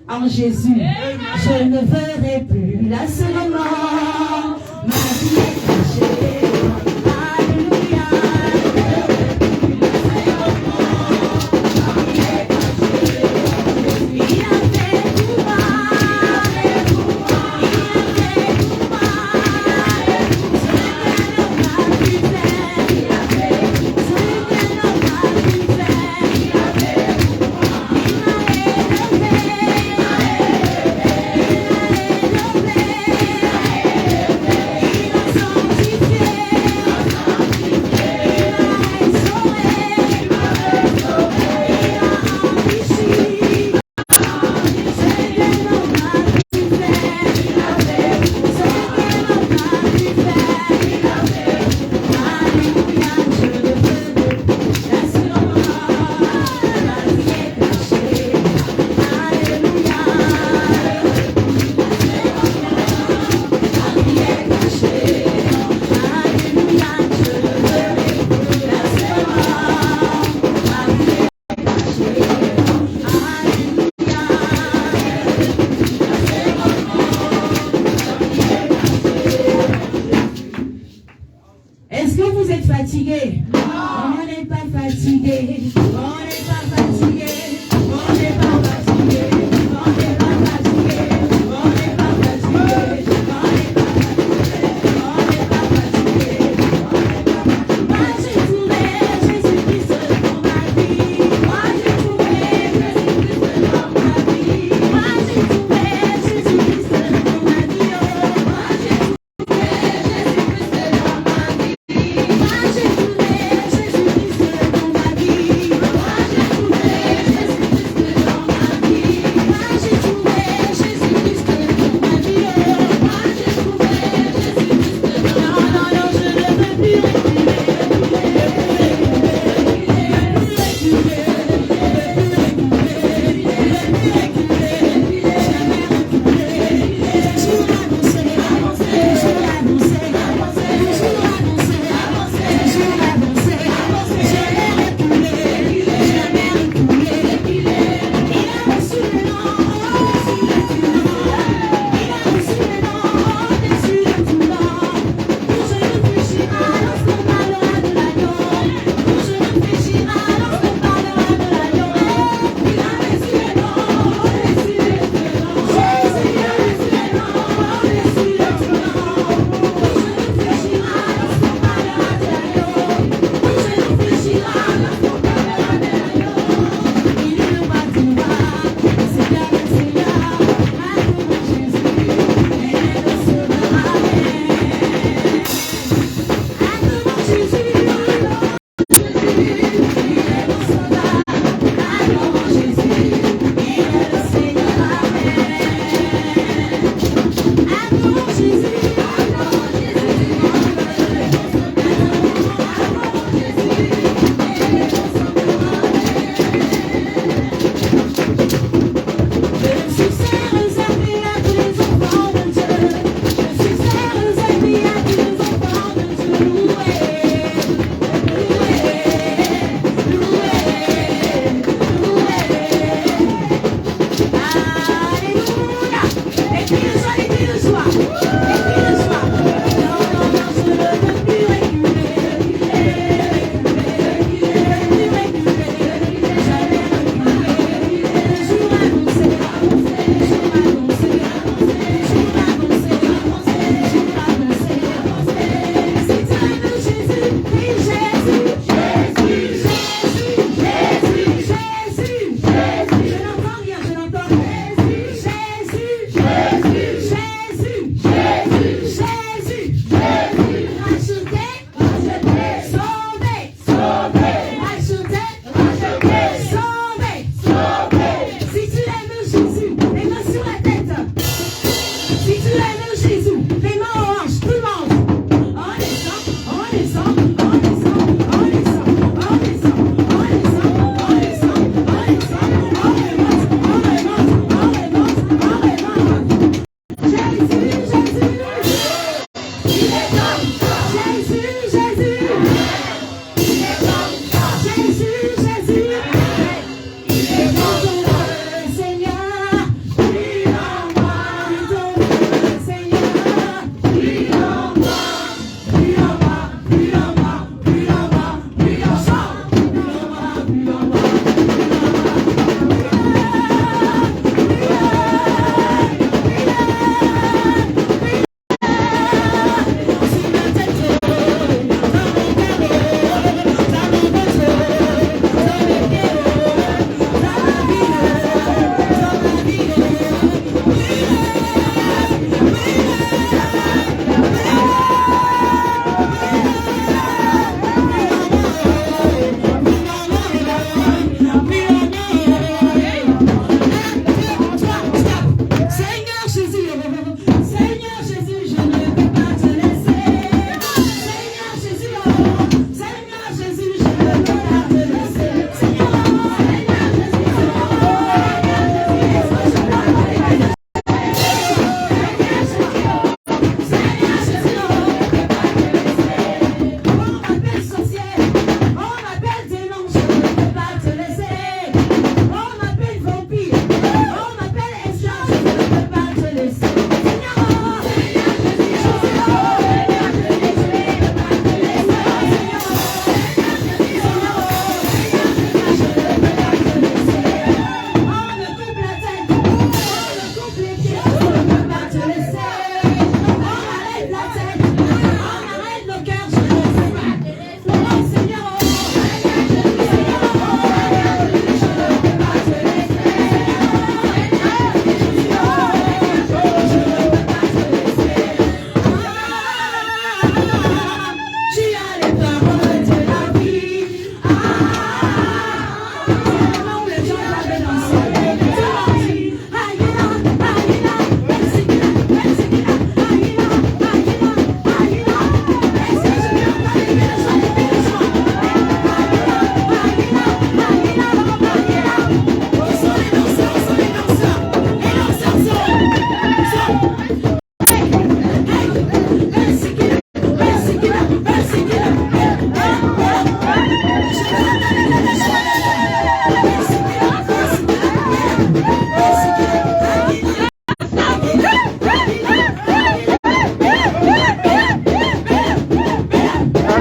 en Jésus. Je ne verrai plus la seule mort. Ma vie est cachée. Alléluia. Il a fait tout mal. Est-ce que vous êtes fatigué? On n'est pas fatigué. On n'est pas fatigué. On n'est pas fatigué. On n'est pas fatigué. On n'est pas fatigué. On n'est pas fatigué. On n'est pas fatigué. Moi j'ai trouvé Jésus-Christ dans ma vie. Moi j'ai trouvé Jésus-Christ dans ma vie. Moi j'ai trouvé Jésus-Christ dans ma vie. Moi j'ai trouvé Jésus-Christ dans ma vie. Moi j'ai trouvé Jésus-Christ dans ma vie.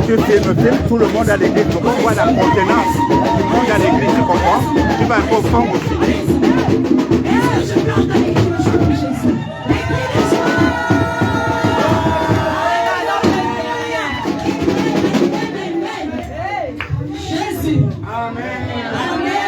tu filmes tout le monde à l'église pour qu'on voit la contenance du monde à l'église, tu comprends? Tu vas un peu fond aussi. Est-ce que je peux entendre les cris de joie pour Jésus? Les cris de joie! Jésus! Amen! Amen!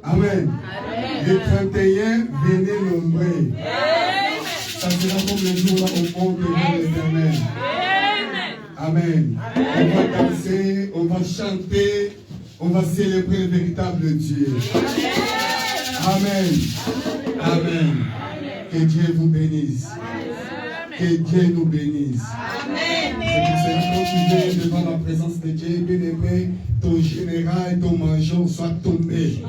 Amen. Les 31, venez nombreux. Ça sera comme le jour au monde de l'Éternel. Amen. On va danser, on va chanter, on va célébrer le véritable Dieu. Amen. Amen. Que Dieu vous bénisse. Que Dieu nous bénisse. C'est pour cela que quand tu viens devant la présence de Dieu, bien-aimé, ton général et ton major soient tombés.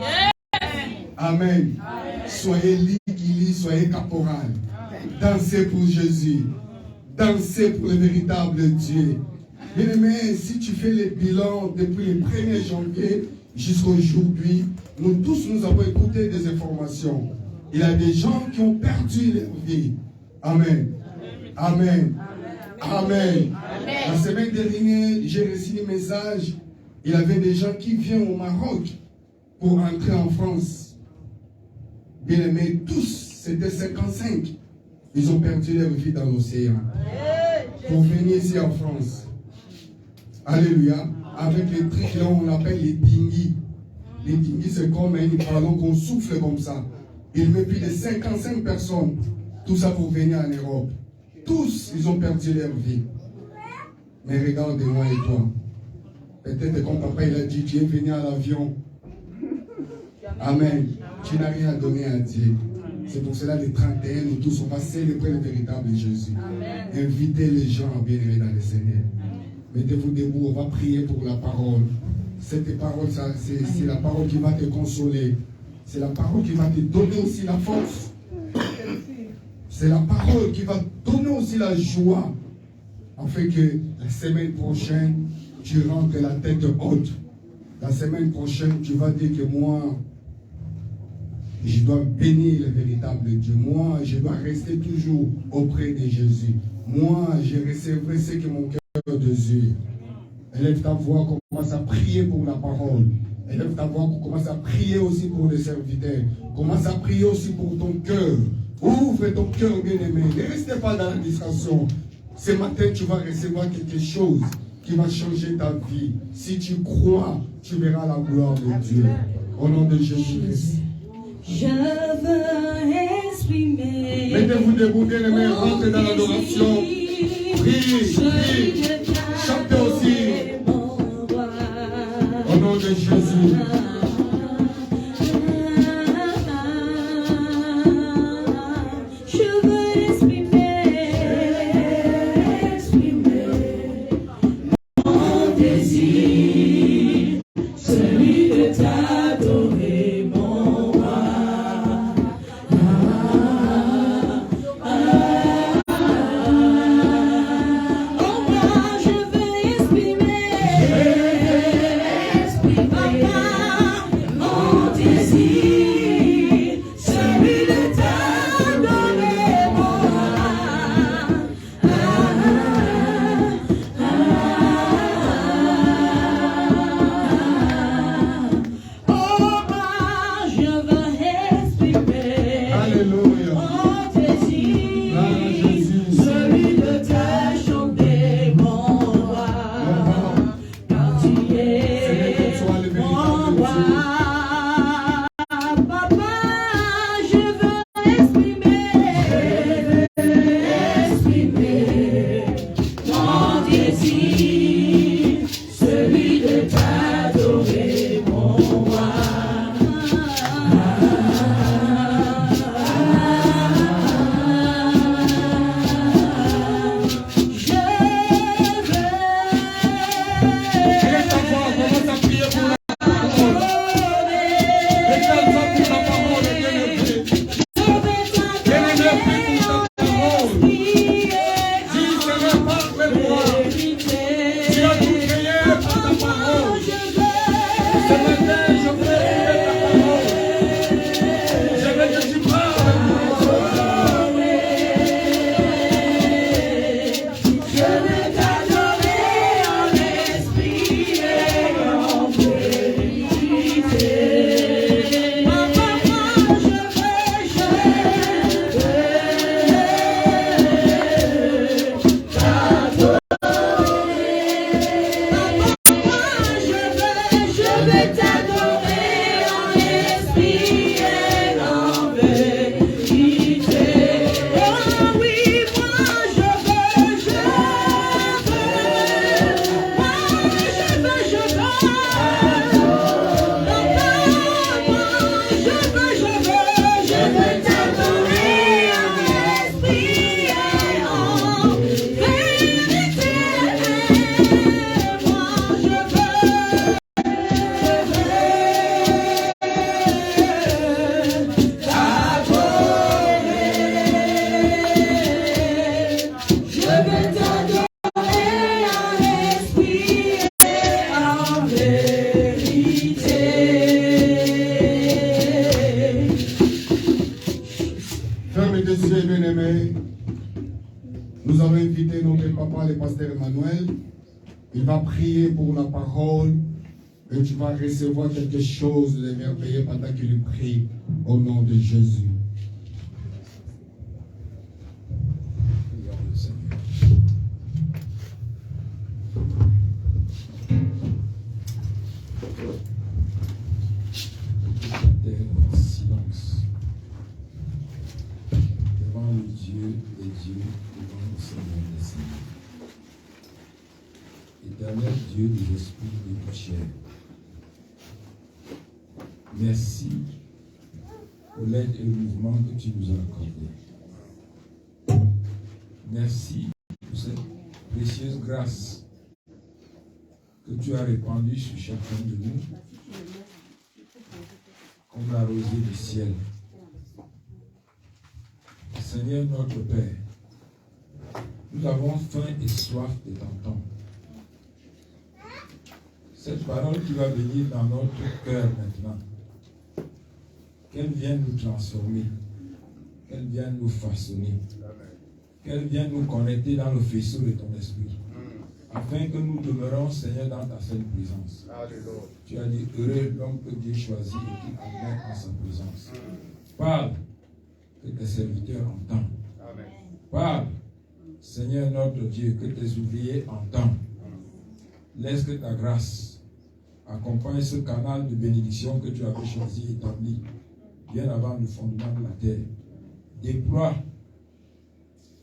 Amen. Soyez liguili, soyez caporal. Dansez pour Jésus. Dansez pour le véritable Dieu. Bien-aimé, si tu fais le bilan depuis le 1er janvier jusqu'à aujourd'hui, nous tous nous avons écouté des informations. Il y a des gens qui ont perdu leur vie. Amen. Amen. Amen. La semaine dernière, j'ai reçu un message. Il y avait des gens qui viennent au Maroc pour entrer en France. Bien aimés, tous, c'était 55. Ils ont perdu leur vie dans l'océan. Pour venir ici en France. Alléluia. Avec les trucs là, on appelle les dinghies. Les dinghies, c'est comme un ballon qu'on souffle comme ça. Il met plus de 55 personnes. Tout ça pour venir en Europe. Tous, ils ont perdu leur vie. Mais regarde-moi et toi. Peut-être comme papa il a dit, tu es venu à l'avion. Amen. Tu n'as rien à donner à Dieu. C'est pour cela, les 31, nous tous, on va célébrer le véritable Jésus. Amen. Invitez les gens à bien aimer dans le Seigneur. Mettez-vous debout, on va prier pour la parole. Cette parole, c'est la parole qui va te consoler. C'est la parole qui va te donner aussi la force. C'est la parole qui va donner aussi la joie. Afin que la semaine prochaine, tu rentres la tête haute. La semaine prochaine, tu vas dire que moi, je dois bénir le véritable Dieu. Moi, je dois rester toujours auprès de Jésus. Moi, je recevrai ce que mon cœur désire. Élève ta voix, commence à prier pour la parole. Élève ta voix, commence à prier aussi pour les serviteurs. Commence à prier aussi pour ton cœur. Ouvre ton cœur, bien-aimé. Ne restez pas dans la distraction. Ce matin, tu vas recevoir quelque chose qui va changer ta vie. Si tu crois, tu verras la gloire de Dieu. Au nom de Jésus-Christ. Je veux exprimer. Mettez-vous debout, bien-aimés, rentrez dans l'adoration. Priez, priez. Chantez aussi. Au nom de Jésus. Je parle-moi. Tu as tout créé par ta parole. Ce matin, je veux écouter ta parole. Je veux que tu parles avec moi. Nous allons inviter notre papa, le pasteur Emmanuel. Il va prier pour la parole et tu vas recevoir quelque chose de merveilleux pendant qu'il prie au nom de Jésus. Silence. Devant le Dieu des dieux, devant le Seigneur des seigneurs. Éternel Dieu des esprits et de chair. Merci pour l'aide et le mouvement que tu nous as accordé. Merci pour cette précieuse grâce que tu as répandue sur chacun de nous, comme la rosée du ciel. Seigneur notre Père, nous avons faim et soif de t'entendre. Cette parole qui va venir dans notre cœur maintenant, qu'elle vienne nous transformer, qu'elle vienne nous façonner, qu'elle vienne nous connecter dans le faisceau de ton esprit, afin que nous demeurons, Seigneur, dans ta sainte présence. Tu as dit, heureux l'homme que Dieu choisit et qui admet en sa présence. Parle, que tes serviteurs entendent. Parle, Seigneur notre Dieu, que tes ouvriers entendent. Laisse que ta grâce accompagne ce canal de bénédiction que tu avais choisi et établi bien avant le fondement de la terre. Déploie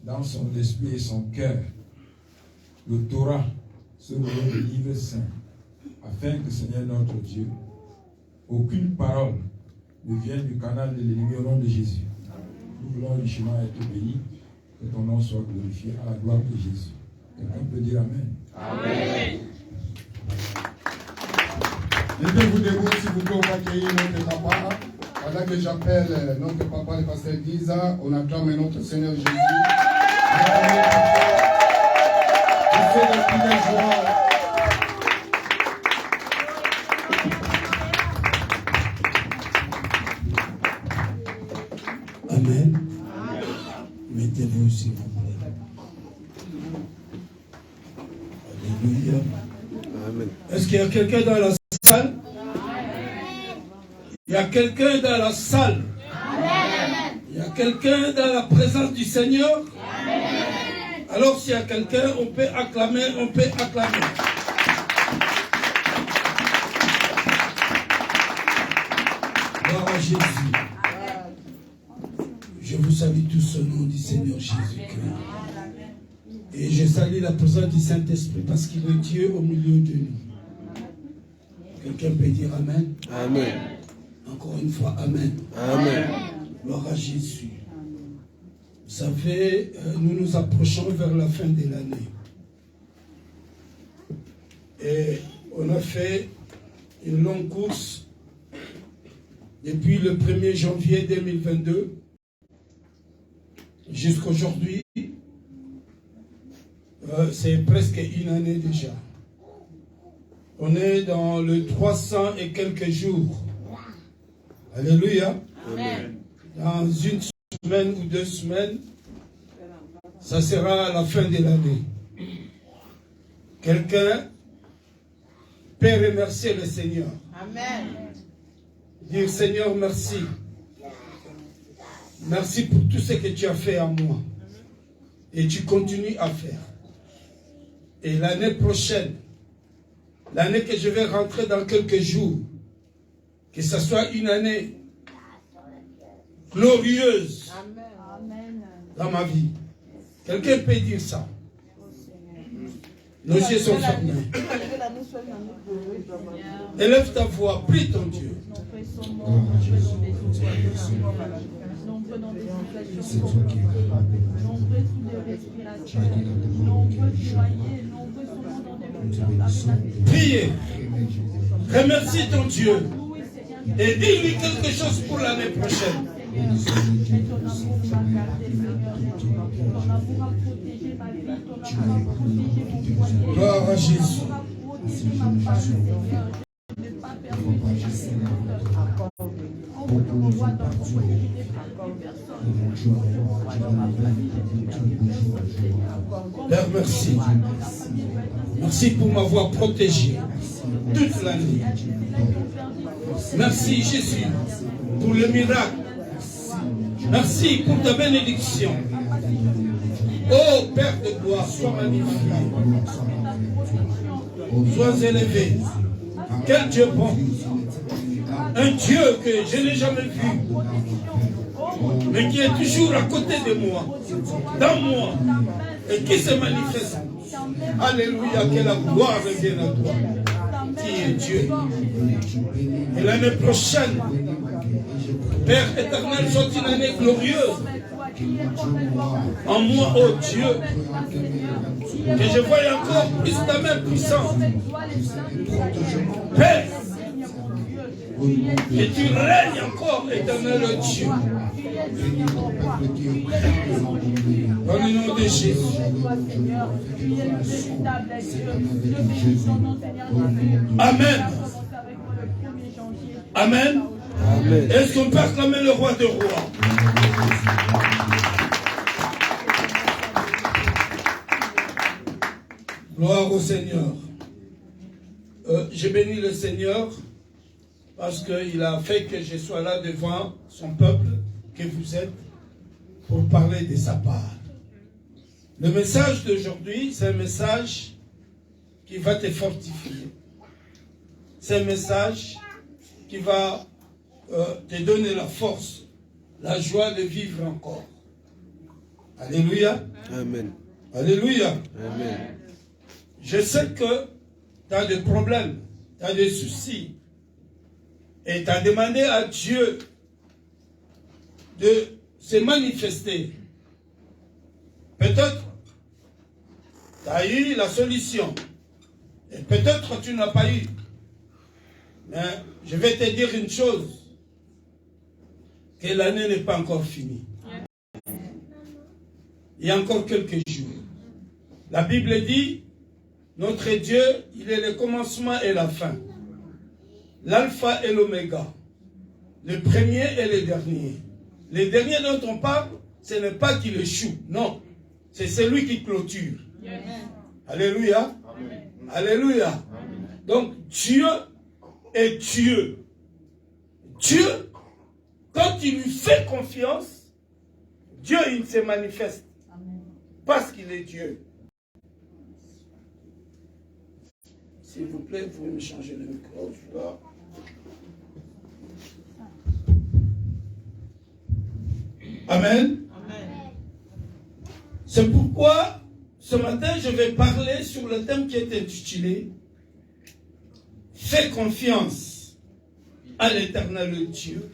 dans son esprit et son cœur le Torah, ce le livre saint, afin que, Seigneur notre Dieu, aucune parole ne vienne du canal de l'ennemi au nom de Jésus. Nous voulons richement être bénis, que ton nom soit glorifié à la gloire de Jésus. Quelqu'un peut dire Amen. Amen. Mettez-vous debout, s'il vous plaît, on va accueillir notre papa. Pendant que j'appelle notre papa, le pasteur Giza, on acclame notre Seigneur Jésus. Amen. Mettez-vous s'il vous plaît. Alléluia. Amen. Est-ce qu'il y a quelqu'un dans la salle? Il y a quelqu'un dans la salle. Amen. Il y a quelqu'un dans la présence du Seigneur. Amen. Alors s'il y a quelqu'un, on peut acclamer, on peut acclamer. Gloire à Jésus. Je vous salue tous au nom du Seigneur Jésus-Christ. Et je salue la présence du Saint-Esprit parce qu'il est Dieu au milieu de nous. Quelqu'un peut dire Amen. Amen. Encore une fois, Amen. Amen. Gloire à Jésus. Vous savez, nous nous approchons vers la fin de l'année. Et on a fait une longue course depuis le 1er janvier 2022 jusqu'à aujourd'hui. c'est presque une année déjà. On est dans le 300 et quelques jours. Alléluia. Amen. Dans une semaine ou 2 semaines, ça sera la fin de l'année. Quelqu'un peut remercier le Seigneur. Amen. Dire Seigneur, merci. Merci pour tout ce que tu as fait à moi. Et tu continues à faire. Et l'année prochaine, l'année que je vais rentrer dans quelques jours, que ce soit une année glorieuse dans ma vie. Quelqu'un peut dire ça. Nos yeux sont fermés. Élève ta voix, prie ton Dieu. C'est toi qui es capable de priez. Remercie ton Dieu. Et dis-lui quelque chose pour l'année prochaine. Gloire à Jésus. Père, merci. Merci pour m'avoir protégé toute l'année. Merci Jésus pour le miracle. Merci pour ta bénédiction. Oh Père de gloire, sois magnifié. Sois élevé. Quel Dieu bon. Un Dieu que je n'ai jamais vu, mais qui est toujours à côté de moi, dans moi, et qui se manifeste. Alléluia, que la gloire revienne à toi, qui est Dieu. Et l'année prochaine, Père éternel, soit une année glorieuse. En moi, oh Dieu, que je voie encore plus ta main puissante. Père, et tu règnes encore, éternel Dieu. Dans le nom de Jésus. Amen. Amen. Amen. Est-ce qu'on peut acclamer le roi des rois? Gloire au Seigneur. Je bénis le Seigneur parce qu'il a fait que je sois là devant son peuple, que vous êtes, pour parler de sa part. Le message d'aujourd'hui, c'est un message qui va te fortifier. C'est un message qui va te donner la force, la joie de vivre encore. Alléluia. Amen. Alléluia. Amen. Je sais que tu as des problèmes, tu as des soucis. Et tu as demandé à Dieu de se manifester. Peut-être tu as eu la solution. Et peut-être tu n'as pas eu. Mais je vais te dire une chose. Que l'année n'est pas encore finie. Il y a encore quelques jours. La Bible dit, notre Dieu, il est le commencement et la fin. L'alpha et l'oméga. Le premier et le dernier. Le dernier dont on parle, ce n'est pas qu'il échoue. Non. C'est celui qui clôture. Amen. Alléluia. Amen. Alléluia. Amen. Donc, Dieu est Dieu. Dieu, quand il lui fait confiance, Dieu, il se manifeste. Amen. Parce qu'il est Dieu. S'il vous plaît, vous pouvez me changer le micro. Amen. Amen. C'est pourquoi, ce matin, je vais parler sur le thème qui est intitulé « Fais confiance à l'Éternel Dieu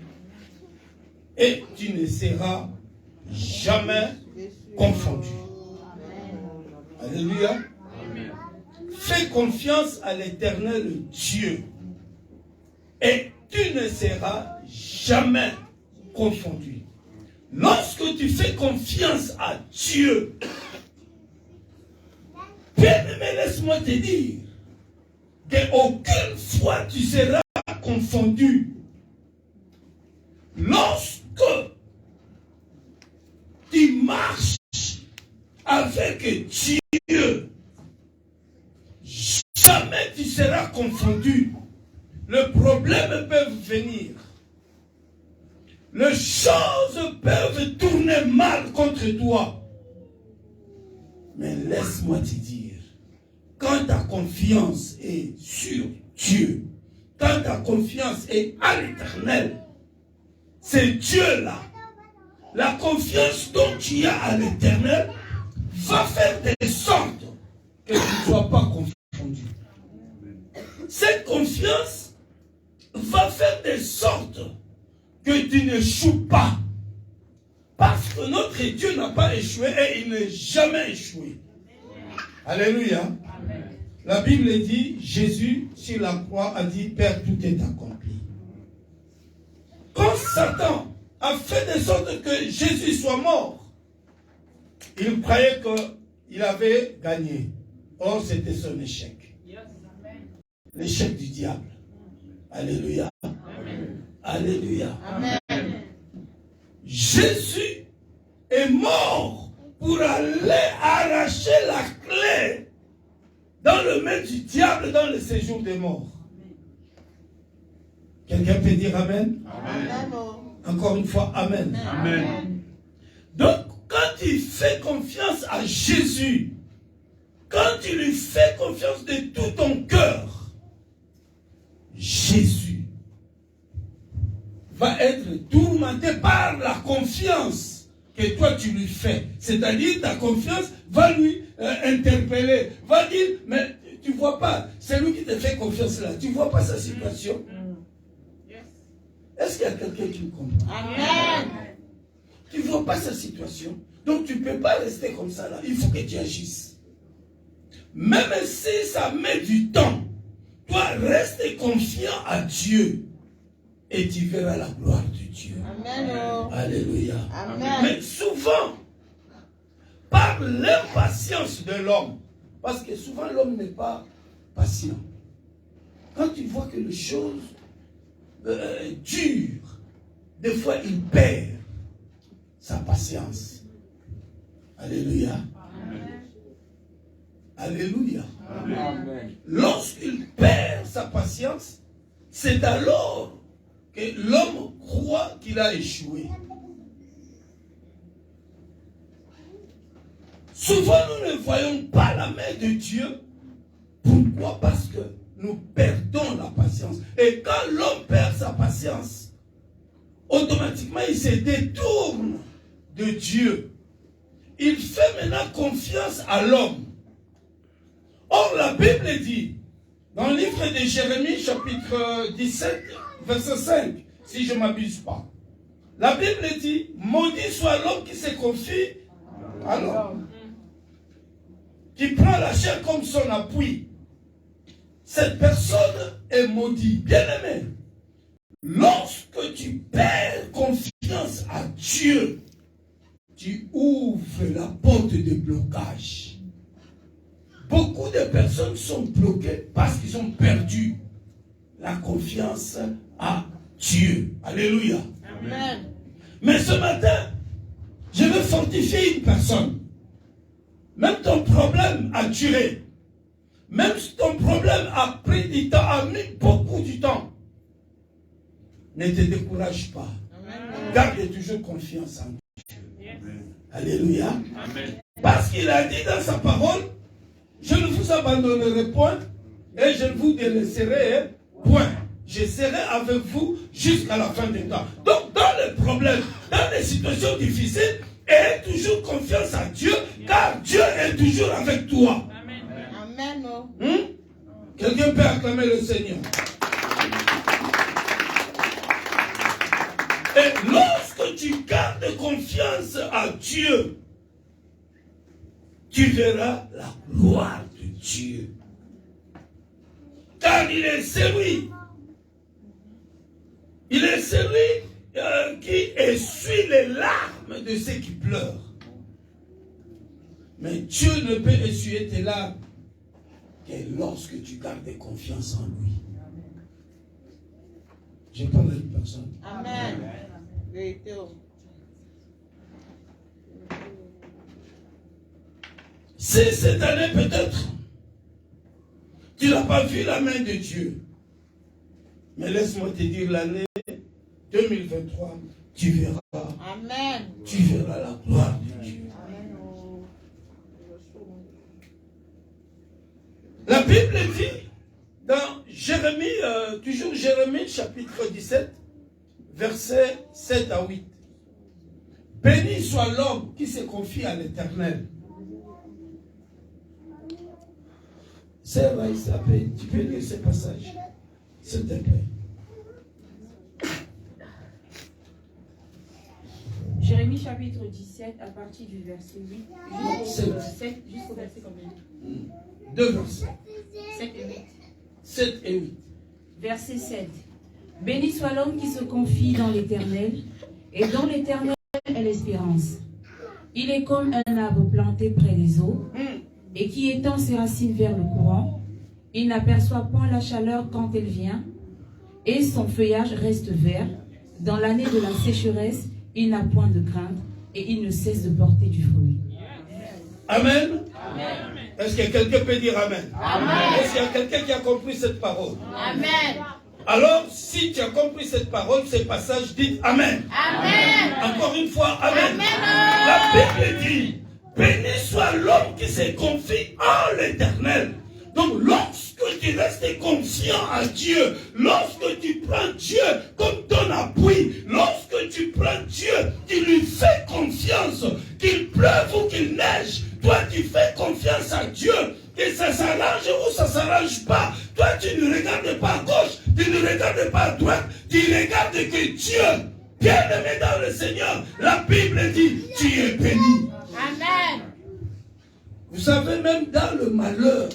et tu ne seras jamais confondu. » Alléluia. Fais confiance à l'Éternel Dieu et tu ne seras jamais confondu. Lorsque tu fais confiance à Dieu, Mais laisse-moi te dire qu'aucune fois tu seras confondu. Lorsque tu marches avec Dieu, jamais tu seras confondu. Le problème peut venir. Les choses peuvent tourner mal contre toi. Mais laisse-moi te dire, quand ta confiance est sur Dieu, quand ta confiance est à l'Éternel, c'est Dieu là. La confiance dont tu as à l'Éternel va faire de sorte que tu ne sois pas confondu. Cette confiance va faire de sorte que tu n'échoues pas. Parce que notre Dieu n'a pas échoué et il n'est jamais échoué. Alléluia. Amen. La Bible dit, Jésus sur la croix a dit, Père, tout est accompli. Quand Satan a fait de sorte que Jésus soit mort, il croyait qu'il avait gagné. Or, c'était son échec. L'échec du diable. Alléluia. Amen. Alléluia. Amen. Jésus est mort pour aller arracher la clé dans le main du diable dans le séjour des morts. Quelqu'un peut dire Amen? Amen. Encore une fois, Amen. Amen. Donc, quand tu fais confiance à Jésus, quand tu lui fais confiance de tout ton cœur, Jésus va être tourmenté par la confiance que toi tu lui fais. C'est-à-dire ta confiance va lui interpeller, va dire, mais tu ne vois pas, c'est lui qui te fait confiance là, tu ne vois pas sa situation. Est-ce qu'il y a quelqu'un qui me comprend? Amen. Tu ne vois pas sa situation, donc tu ne peux pas rester comme ça là, il faut que tu agisses. Même si ça met du temps, toi reste confiant à Dieu. Et tu verras la gloire de Dieu. Amen. Alléluia. Amen. Mais souvent, par l'impatience de l'homme, parce que souvent l'homme n'est pas patient. Quand tu vois que les choses durent, des fois il perd sa patience. Alléluia. Amen. Alléluia. Amen. Lorsqu'il perd sa patience, c'est alors que l'homme croit qu'il a échoué. Souvent, nous ne voyons pas la main de Dieu. Pourquoi? Parce que nous perdons la patience. Et quand l'homme perd sa patience, automatiquement, il se détourne de Dieu. Il fait maintenant confiance à l'homme. Or, la Bible dit, dans le livre de Jérémie, chapitre 17, verset 5, si je ne m'abuse pas. La Bible dit, maudit soit l'homme qui se confie à l'homme, qui prend la chair comme son appui. Cette personne est maudite. Bien aimé, lorsque tu perds confiance à Dieu, tu ouvres la porte de blocage. Beaucoup de personnes sont bloquées parce qu'ils ont perdu la confiance à Dieu. Alléluia. Amen. Mais ce matin, je veux fortifier une personne. Même ton problème a duré. Même si ton problème a pris du temps, a mis beaucoup de temps. Ne te décourage pas. Amen. Garde toujours confiance en Dieu. Amen. Alléluia. Amen. Parce qu'il a dit dans sa parole, je ne vous abandonnerai point et je ne vous délaisserai point. Je serai avec vous jusqu'à la fin des temps. Donc, dans les problèmes, dans les situations difficiles, aie toujours confiance à Dieu, car Dieu est toujours avec toi. Amen. Amen. Quelqu'un peut acclamer le Seigneur. Et lorsque tu gardes confiance à Dieu, tu verras la gloire de Dieu. Car il est celui. Il est celui qui essuie les larmes de ceux qui pleurent. Mais Dieu ne peut essuyer tes larmes que lorsque tu gardes confiance en lui. Je parle à une personne. Amen. C'est cette année peut-être, tu n'as pas vu la main de Dieu. Mais laisse-moi te dire, l'année 2023, tu verras. Amen. Tu verras la gloire de Dieu. La Bible dit dans Jérémie, toujours Jérémie chapitre 17, versets 7 à 8. Béni soit l'homme qui se confie à l'Éternel. C'est vrai, tu peux lire ce passage, s'il te plaît. Jérémie chapitre 17 à partir du verset 8 jusqu'au 7 jusqu'au verset combien? 2 versets. 7 et 8. 7 et 8. Verset 7. Béni soit l'homme qui se confie dans l'Éternel, et dans l'Éternel est l'espérance. Il est comme un arbre planté près des eaux, et qui étend ses racines vers le courant. Il n'aperçoit point la chaleur quand elle vient, et son feuillage reste vert. Dans l'année de la sécheresse, il n'a point de crainte, et il ne cesse de porter du fruit. Amen. Amen. Est-ce que quelqu'un peut dire Amen? Amen. Est-ce qu'il y a quelqu'un qui a compris cette parole? Amen. Alors, si tu as compris cette parole, ce passage, dites Amen. Amen. Encore une fois, Amen. Amen. La Bible dit, béni soit l'homme qui se confie en l'Éternel. Donc, lorsque tu restes confiant à Dieu, lorsque tu prends Dieu comme ton appui, lorsque tu prends Dieu, tu lui fais confiance, qu'il pleuve ou qu'il neige, toi tu fais confiance à Dieu, que ça s'arrange ou ça ne s'arrange pas. Toi tu ne regardes pas à gauche, tu ne regardes pas à droite, tu regardes que Dieu, bien-aimé dans le Seigneur, la Bible dit, tu es béni. Amen. Vous savez, même dans le malheur,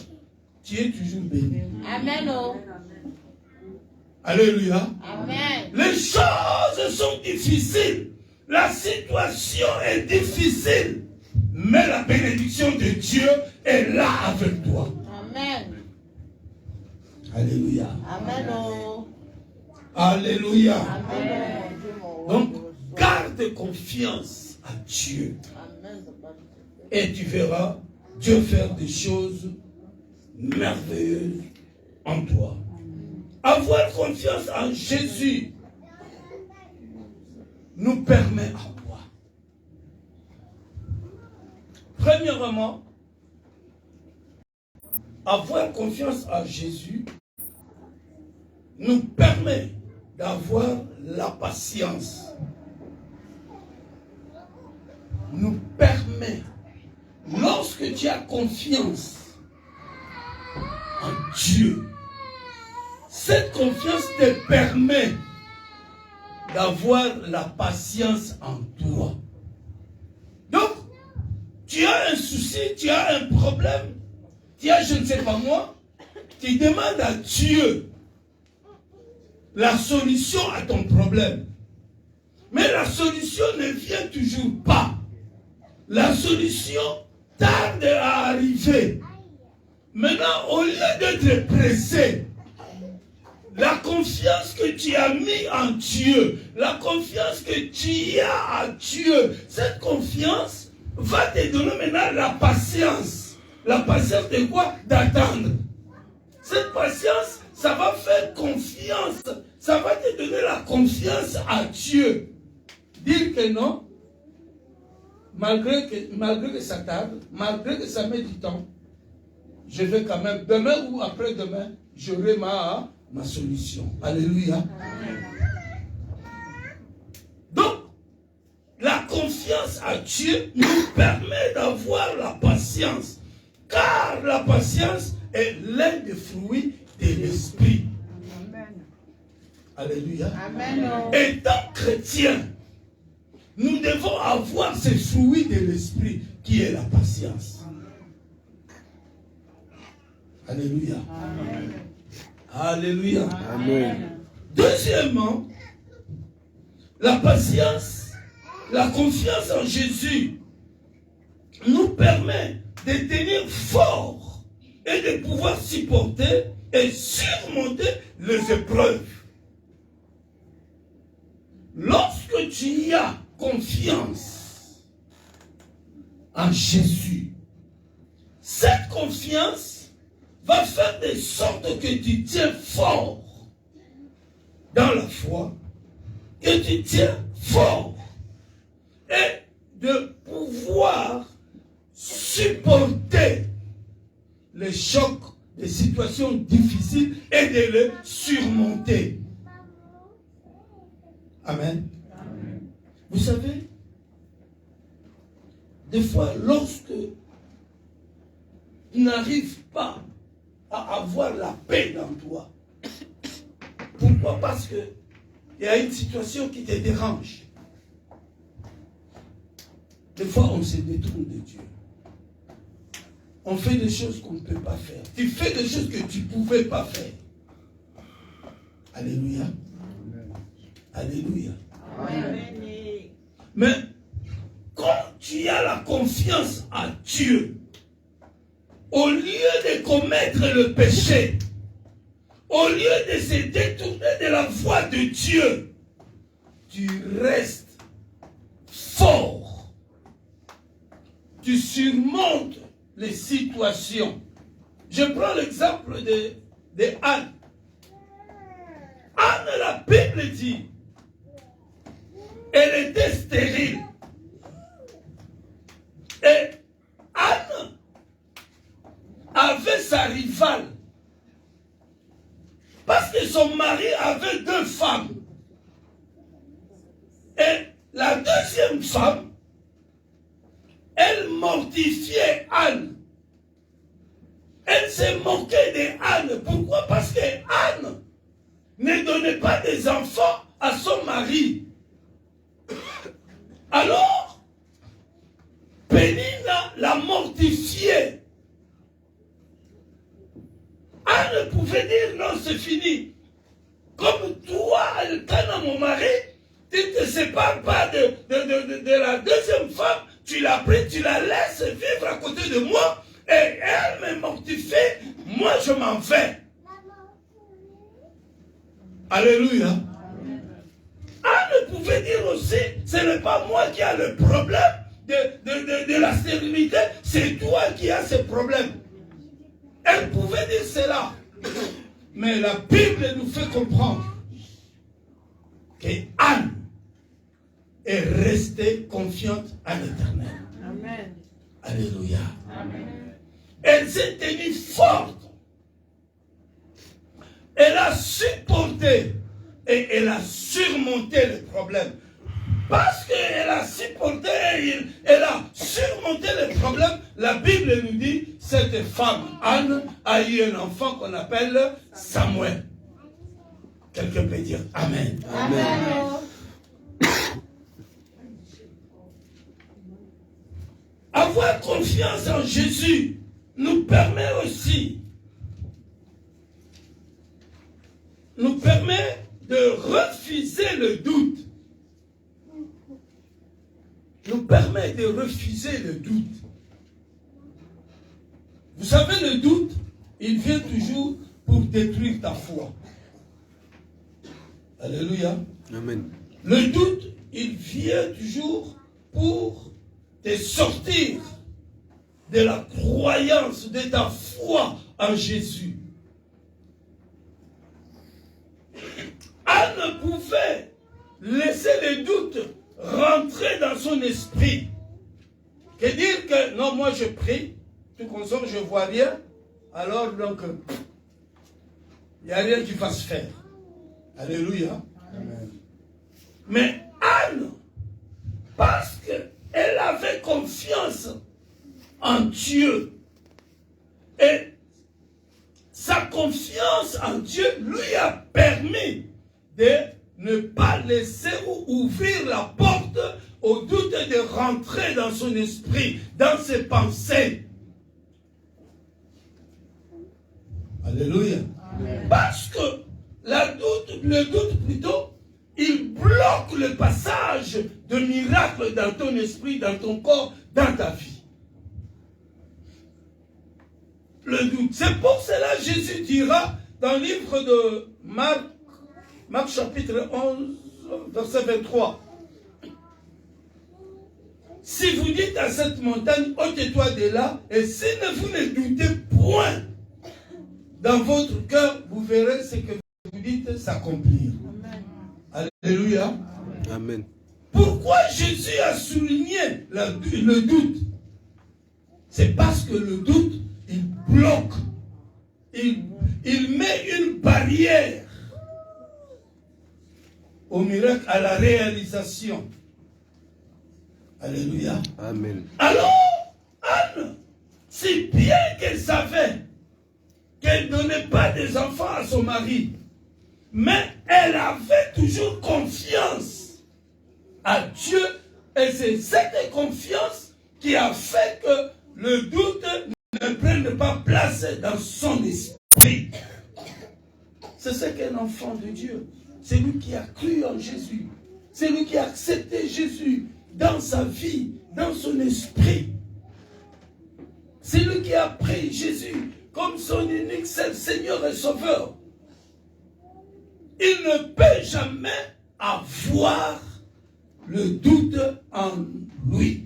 tu es toujours béni. Amen. Alléluia. Amen. Les choses sont difficiles. La situation est difficile. Mais la bénédiction de Dieu est là avec toi. Amen. Alléluia. Amen. Alléluia. Amen. Donc, garde confiance à Dieu. Et tu verras Dieu faire des choses merveilleuses en toi. Avoir confiance en Jésus nous permet à quoi? Premièrement, avoir confiance en Jésus nous permet d'avoir la patience. Nous permet, lorsque tu as confiance en Dieu, cette confiance te permet d'avoir la patience en toi. Donc, tu as un souci, tu as un problème, tu as je ne sais pas moi, tu demandes à Dieu la solution à ton problème. Mais la solution ne vient toujours pas. La solution tarde à arriver. Maintenant, au lieu d'être pressé, la confiance que tu as mis en Dieu, la confiance que tu as à Dieu, cette confiance va te donner maintenant la patience. La patience de quoi? D'attendre. Cette patience, ça va faire confiance. Ça va te donner la confiance à Dieu. Dire que non, malgré que ça tarde, malgré que ça met du temps, je vais quand même, demain ou après-demain, j'aurai ma solution. Alléluia. Donc, la confiance à Dieu nous permet d'avoir la patience. Car la patience est l'un des fruits de l'esprit. Alléluia. Amen. Étant chrétien, nous devons avoir ce fruit de l'esprit qui est la patience. Alléluia. Amen. Alléluia. Amen. Deuxièmement, la patience, la confiance en Jésus nous permet de tenir fort et de pouvoir supporter et surmonter les épreuves. Lorsque tu as confiance en Jésus, cette confiance va faire de sorte que tu tiens fort dans la foi, que tu tiens fort et de pouvoir supporter les chocs, les situations difficiles et de les surmonter. Amen. Amen. Vous savez, des fois, lorsque tu n'arrives pas à avoir la paix dans toi, pourquoi? Parce que il y a une situation qui te dérange. Des fois, on se détourne de Dieu. On fait des choses qu'on ne peut pas faire. Tu fais des choses que tu ne pouvais pas faire. Alléluia. Alléluia. Amen. Mais quand tu as la confiance en Dieu, au lieu de commettre le péché, au lieu de se détourner de la voie de Dieu, tu restes fort. Tu surmontes les situations. Je prends l'exemple de Anne. Anne, la Bible dit, elle était stérile. Et Anne avait sa rivale. Parce que son mari avait 2 femmes. Et la deuxième femme, elle mortifiait Anne. Elle se moquait de Anne. Pourquoi? Parce que Anne ne donnait pas des enfants à son mari. Alors, Pénina la mortifiait. Anne pouvait dire non, c'est fini. Comme toi, Elkana, mon mari, tu ne te sépares pas de la deuxième femme, tu l'as pris, tu la laisses vivre à côté de moi, et elle me mortifie, moi je m'en vais. Alléluia. Anne pouvait dire aussi, ce n'est pas moi qui ai le problème de la stérilité, c'est toi qui as ce problème. Elle pouvait dire cela. Mais la Bible nous fait comprendre que Anne est restée confiante en l'Éternel. Amen. Alléluia. Amen. Elle s'est tenue forte. Elle a supporté et elle a surmonté le problème. Parce qu'elle a supporté et elle a surmonté le problème, la Bible nous dit, cette femme, Anne, a eu un enfant qu'on appelle Samuel. Quelqu'un peut dire Amen. Amen. Avoir confiance en Jésus nous permet aussi, de refuser le doute. Nous permet de refuser le doute. Vous savez, le doute, il vient toujours pour détruire ta foi. Alléluia. Amen. Le doute, il vient toujours pour te sortir de la croyance, de ta foi en Jésus. Anne pouvait laisser le doute rentrer dans son esprit. Que dire que, non, moi je prie, tout comme ça, je vois rien, alors donc, il n'y a rien qui va se faire. Alléluia. Amen. Mais Anne, parce qu'elle avait confiance en Dieu, et sa confiance en Dieu lui a permis de ne pas laisser ouvrir la porte au doute de rentrer dans son esprit, dans ses pensées. Alléluia. Amen. Parce que le doute plutôt, il bloque le passage de miracles dans ton esprit, dans ton corps, dans ta vie. Le doute. C'est pour cela que Jésus dira dans le livre de Marc chapitre 11, verset 23. Si vous dites à cette montagne, ôte-toi de là, et si vous ne doutez point dans votre cœur, vous verrez ce que vous dites s'accomplir. Alléluia. Amen. Pourquoi Jésus a souligné le doute? C'est parce que le doute, il bloque, il met une barrière au miracle, à la réalisation. Alléluia. Amen. Alors, Anne, si bien qu'elle savait qu'elle ne donnait pas des enfants à son mari, mais elle avait toujours confiance à Dieu, et c'est cette confiance qui a fait que le doute ne prenne pas place dans son esprit. C'est ce qu'est un enfant de Dieu. C'est lui qui a cru en Jésus. C'est lui qui a accepté Jésus dans sa vie, dans son esprit. C'est lui qui a pris Jésus comme son unique seul Seigneur et Sauveur. Il ne peut jamais avoir le doute en lui.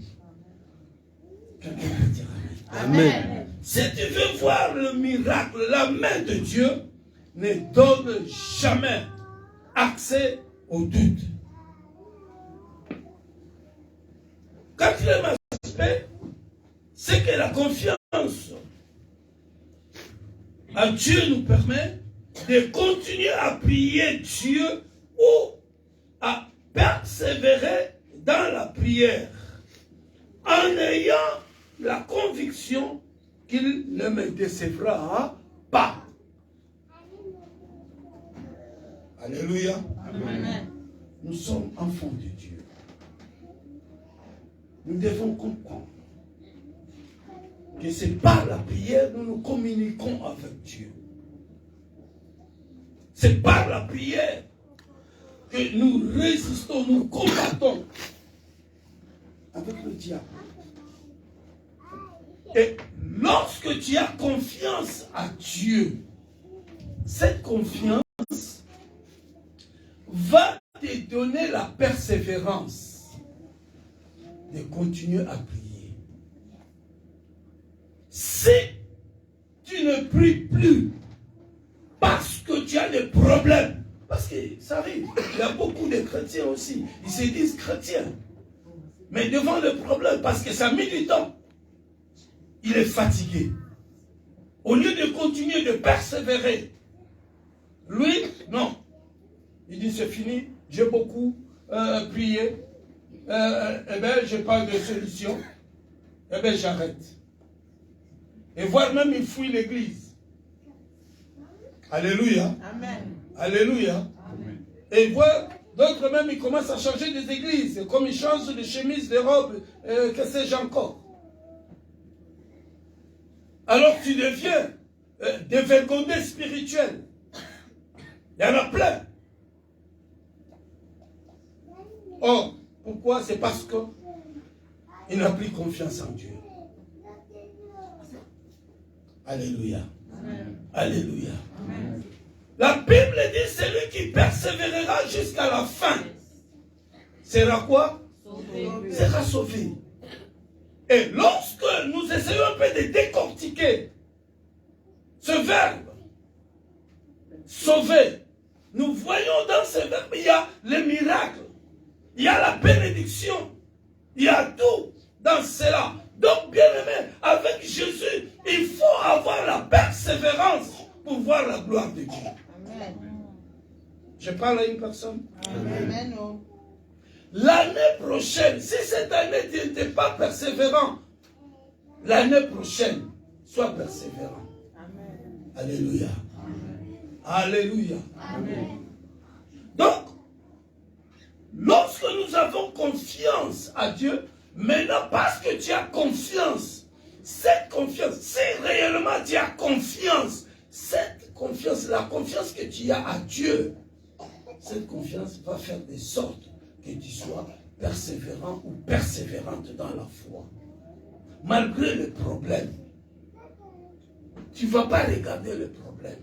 Quelqu'un peut dire Amen. Amen. Si tu veux voir le miracle, la main de Dieu ne donne jamais accès au doute. Quatrième aspect, c'est que la confiance à Dieu nous permet de continuer à prier Dieu ou à persévérer dans la prière en ayant la conviction qu'il ne me décevra pas. Alléluia. Amen. Nous sommes enfants de Dieu. Nous devons comprendre que c'est par la prière que nous communiquons avec Dieu. C'est par la prière que nous résistons, nous combattons avec le diable. Et lorsque tu as confiance à Dieu, cette confiance va te donner la persévérance de continuer à prier. Si tu ne pries plus parce que tu as des problèmes, parce que ça arrive, il y a beaucoup de chrétiens aussi, ils se disent chrétiens, mais devant le problème, parce que ça a mis du temps, il est fatigué. Au lieu de continuer de persévérer, lui, non. Il dit c'est fini, j'ai beaucoup prié, eh bien je n'ai pas de solution, eh bien j'arrête. Et voire même il fuit l'église. Alléluia. Amen. Alléluia. Amen. Et voir d'autres même ils commencent à changer des églises, comme ils changent de chemise, de robes, que sais-je encore. Alors tu deviens dévergondé spirituel. Il y en a plein. Or, pourquoi? C'est parce qu'il n'a plus confiance en Dieu. Alléluia. Amen. Alléluia. Amen. La Bible dit celui qui persévérera jusqu'à la fin sera quoi? Sauvé. Sera sauvé. Et lorsque nous essayons un peu de décortiquer ce verbe, sauver, nous voyons dans ce verbe, il y a les miracles, il y a la bénédiction, il y a tout dans cela. Donc, bien aimé, avec Jésus, il faut avoir la persévérance pour voir la gloire de Dieu. Amen. Je parle à une personne. Amen. L'année prochaine, si cette année tu n'étais pas persévérant, l'année prochaine, sois persévérant. Amen. Alléluia. Amen. Alléluia. Amen. Donc, lorsque nous avons confiance à Dieu, maintenant parce que tu as confiance, cette confiance, si réellement tu as confiance, cette confiance, la confiance que tu as à Dieu, cette confiance va faire de sorte que tu sois persévérant ou persévérante dans la foi. Malgré le problème. tu ne vas pas regarder le problème.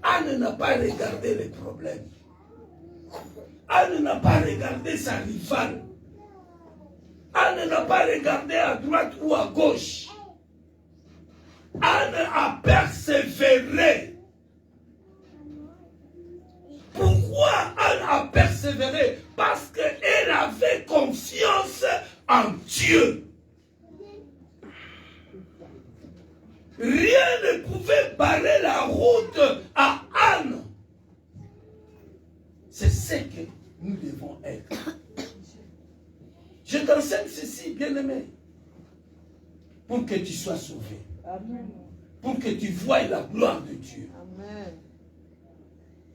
Anne n'a pas regardé les problèmes. Anne n'a pas regardé sa rivale. Anne n'a pas regardé à droite ou à gauche. Anne a persévéré. Pourquoi Anne a persévéré? Parce qu'elle avait confiance en Dieu. Rien ne pouvait barrer la route à Anne. C'est ce que nous devons être. Je t'enseigne ceci, bien-aimé, pour que tu sois sauvé. Amen. Pour que tu voies la gloire de Dieu. Amen.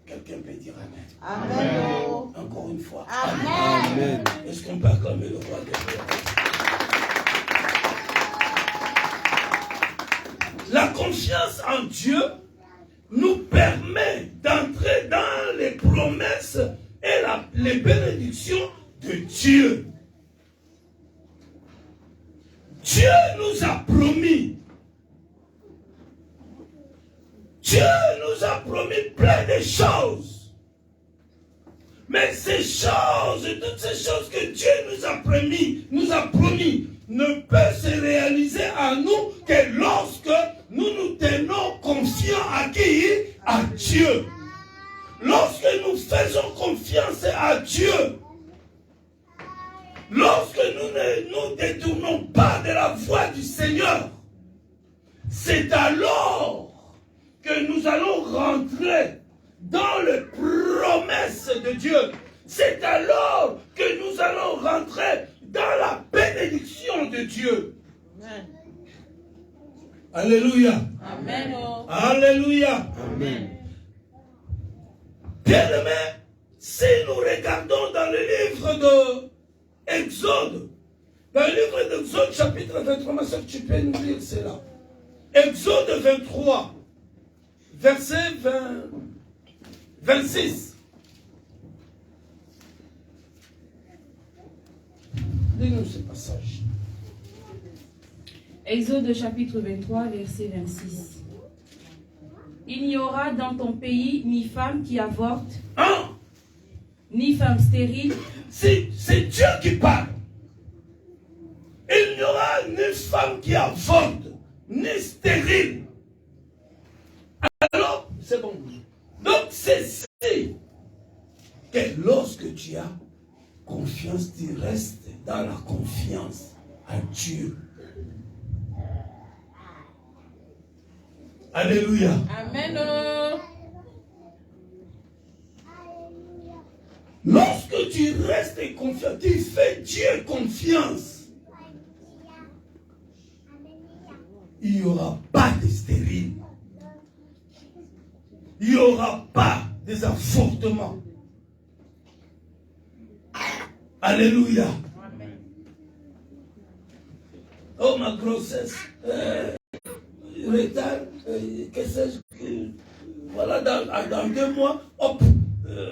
Quelqu'un peut dire Amen. Amen. Encore une fois. Amen. Est-ce qu'on peut acclamer le roi des rois? La confiance en Dieu nous permet d'entrer dans les promesses et les bénédictions de Dieu. Dieu nous a promis. Dieu nous a promis plein de choses. Mais ces choses, toutes ces choses que Dieu nous a promis, ne peuvent se réaliser à nous que lorsque nous nous tenons confiants à qui? À Dieu. Lorsque nous faisons confiance à Dieu, lorsque nous ne nous détournons pas de la voie du Seigneur, c'est alors que nous allons rentrer dans les promesses de Dieu. C'est alors que nous allons rentrer dans la bénédiction de Dieu. Amen. Alléluia. Amen. Alléluia. Amen. Bien-aimés, si nous regardons dans le livre de Exode, dans le livre d'Exode chapitre 23, ma soeur, tu peux nous lire cela. Exode 23, verset 26. Lis-nous ce passage. Exode chapitre 23, verset 26. Il n'y aura dans ton pays ni femme qui avorte, Hein? ni femme stérile, C'est Dieu qui parle. Il n'y aura ni femme qui avorte, ni stérile. Alors, c'est bon. Donc, c'est ici que lorsque tu as confiance, tu restes dans la confiance à Dieu. Alléluia. Amen. Lorsque tu restes confiant, tu fais Dieu confiance, il n'y aura pas de stérile. Il n'y aura pas des avortements. Alléluia. Oh, ma grossesse, retard, que sais-je, voilà, dans 2 mois, hop,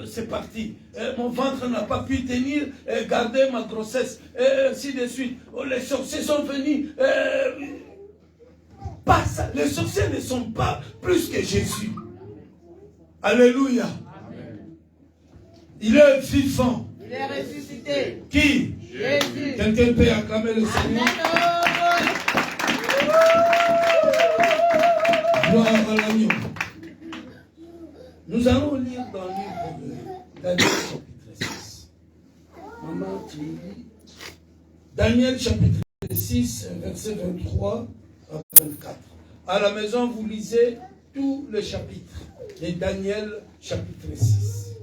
c'est parti. Mon ventre n'a pas pu tenir, garder ma grossesse, ainsi de suite. Oh, les sorciers sont venus. Pas ça. Les sorciers ne sont pas plus que Jésus. Alléluia. Amen. Il est vivant. Il est ressuscité. Qui? Jésus. Quelqu'un peut acclamer le Seigneur. Amen. Gloire à l'agneau. Nous allons lire dans le livre de Daniel chapitre 6. Maman, tu lis. Daniel chapitre 6, verset 23 à 24. À la maison, vous lisez tout le chapitre de Daniel chapitre 6.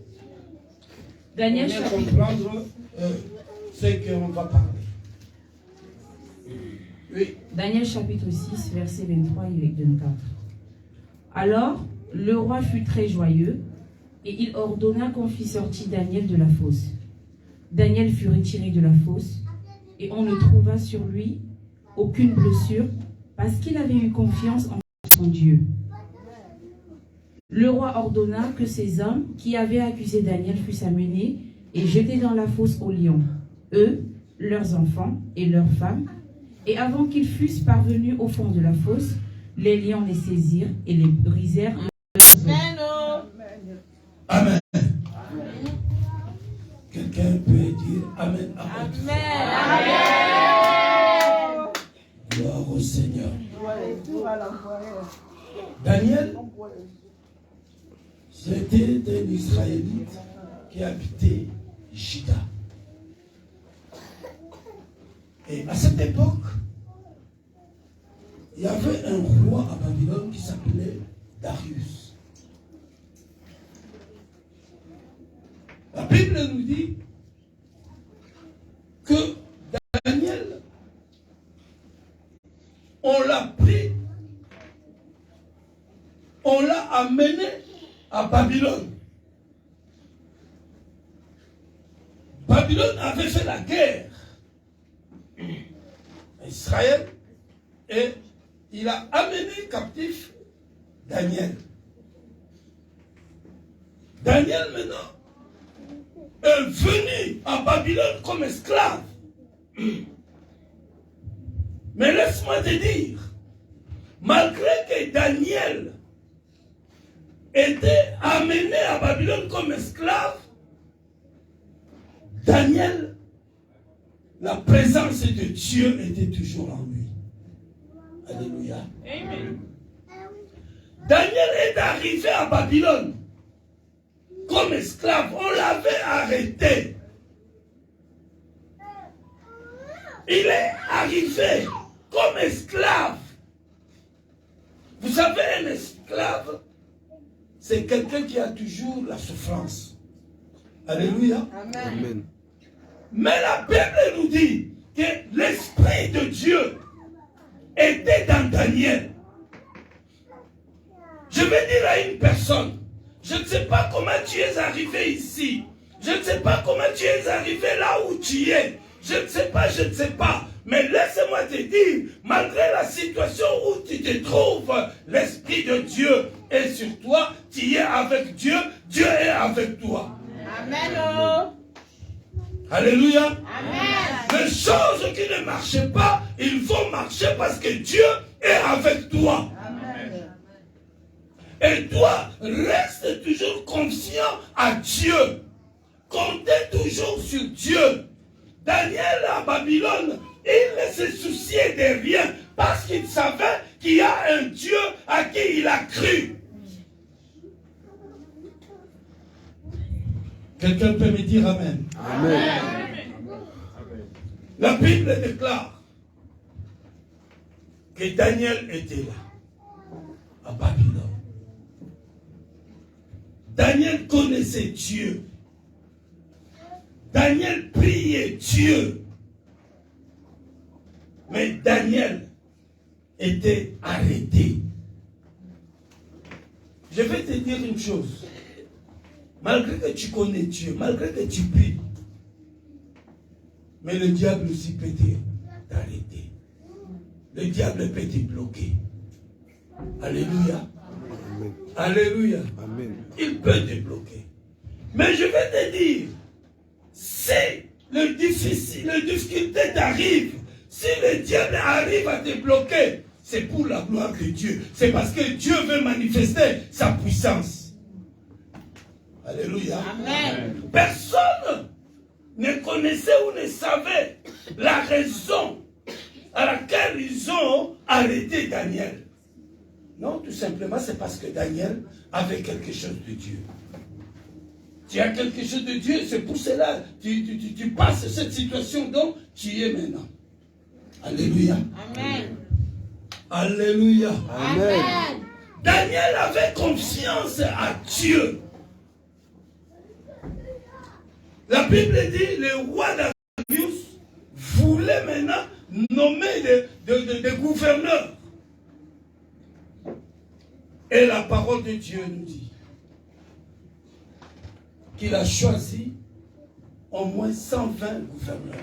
Daniel Pour bien chapitre, comprendre ce qu'on va parler. Oui. Daniel chapitre 6, verset 23 et 24. Alors, le roi fut très joyeux, et il ordonna qu'on fît sortir Daniel de la fosse. Daniel fut retiré de la fosse, et on ne trouva sur lui aucune blessure, parce qu'il avait eu confiance en son Dieu. Le roi ordonna que ces hommes qui avaient accusé Daniel fussent amenés et jetés dans la fosse aux lions, eux, leurs enfants et leurs femmes. Et avant qu'ils fussent parvenus au fond de la fosse, Les lions les saisirent et les brisèrent. Amen. Oh. Amen. Quelqu'un peut dire Amen. Amen. Amen. Gloire au Seigneur. Amen. Daniel, c'était un Israélite qui habitait Juda. Et à cette époque, il y avait un roi à Babylone qui s'appelait Darius. La Bible nous dit que Daniel, on l'a pris, on l'a amené à Babylone. Babylone avait fait la guerre à Israël et il a amené captif Daniel. Daniel maintenant est venu à Babylone comme esclave. Mais laisse-moi te dire, malgré que Daniel était amené à Babylone comme esclave, Daniel, la présence de Dieu était toujours en lui. Alléluia. Amen. Daniel est arrivé à Babylone comme esclave. On l'avait arrêté. Il est arrivé comme esclave. Vous savez, un esclave, c'est quelqu'un qui a toujours la souffrance. Alléluia. Amen. Mais la Bible nous dit que l'Esprit de Dieu était dans Daniel. Je vais dire à une personne, je ne sais pas comment tu es arrivé ici. Je ne sais pas comment tu es arrivé là où tu es. Je ne sais pas. Mais laisse-moi te dire, malgré la situation où tu te trouves, l'Esprit de Dieu est sur toi, tu es avec Dieu, Dieu est avec toi. Amen. Oh. Alléluia. Amen. Les choses qui ne marchent pas, ils vont marcher parce que Dieu est avec toi. Amen. Et toi, reste toujours confiant à Dieu. Comptez toujours sur Dieu. Daniel à Babylone, il ne se souciait de rien parce qu'il savait qu'il y a un Dieu à qui il a cru. Quelqu'un peut me dire Amen. Amen. La Bible déclare que Daniel était là, à Babylone. Daniel connaissait Dieu. Daniel priait Dieu. Mais Daniel était arrêté. Je vais te dire une chose. Malgré que tu connais Dieu, malgré que tu pries, mais le diable aussi peut t'arrêter. Le diable peut te bloquer. Alléluia. Amen. Alléluia. Amen. Il peut te bloquer. Mais je vais te dire, si la difficulté t'arrive, si le diable arrive à te bloquer, c'est pour la gloire de Dieu. C'est parce que Dieu veut manifester sa puissance. Alléluia. Amen. Personne ne connaissait ou ne savait la raison à laquelle ils ont arrêté Daniel. Non, tout simplement, c'est parce que Daniel avait quelque chose de Dieu. Tu as quelque chose de Dieu, c'est pour cela que tu passes cette situation dont tu es maintenant. Alléluia. Amen. Alléluia. Amen. Daniel avait confiance à Dieu. La Bible dit, le roi Darius voulait maintenant nommer des gouverneurs. Et la parole de Dieu nous dit qu'il a choisi au moins 120 gouverneurs.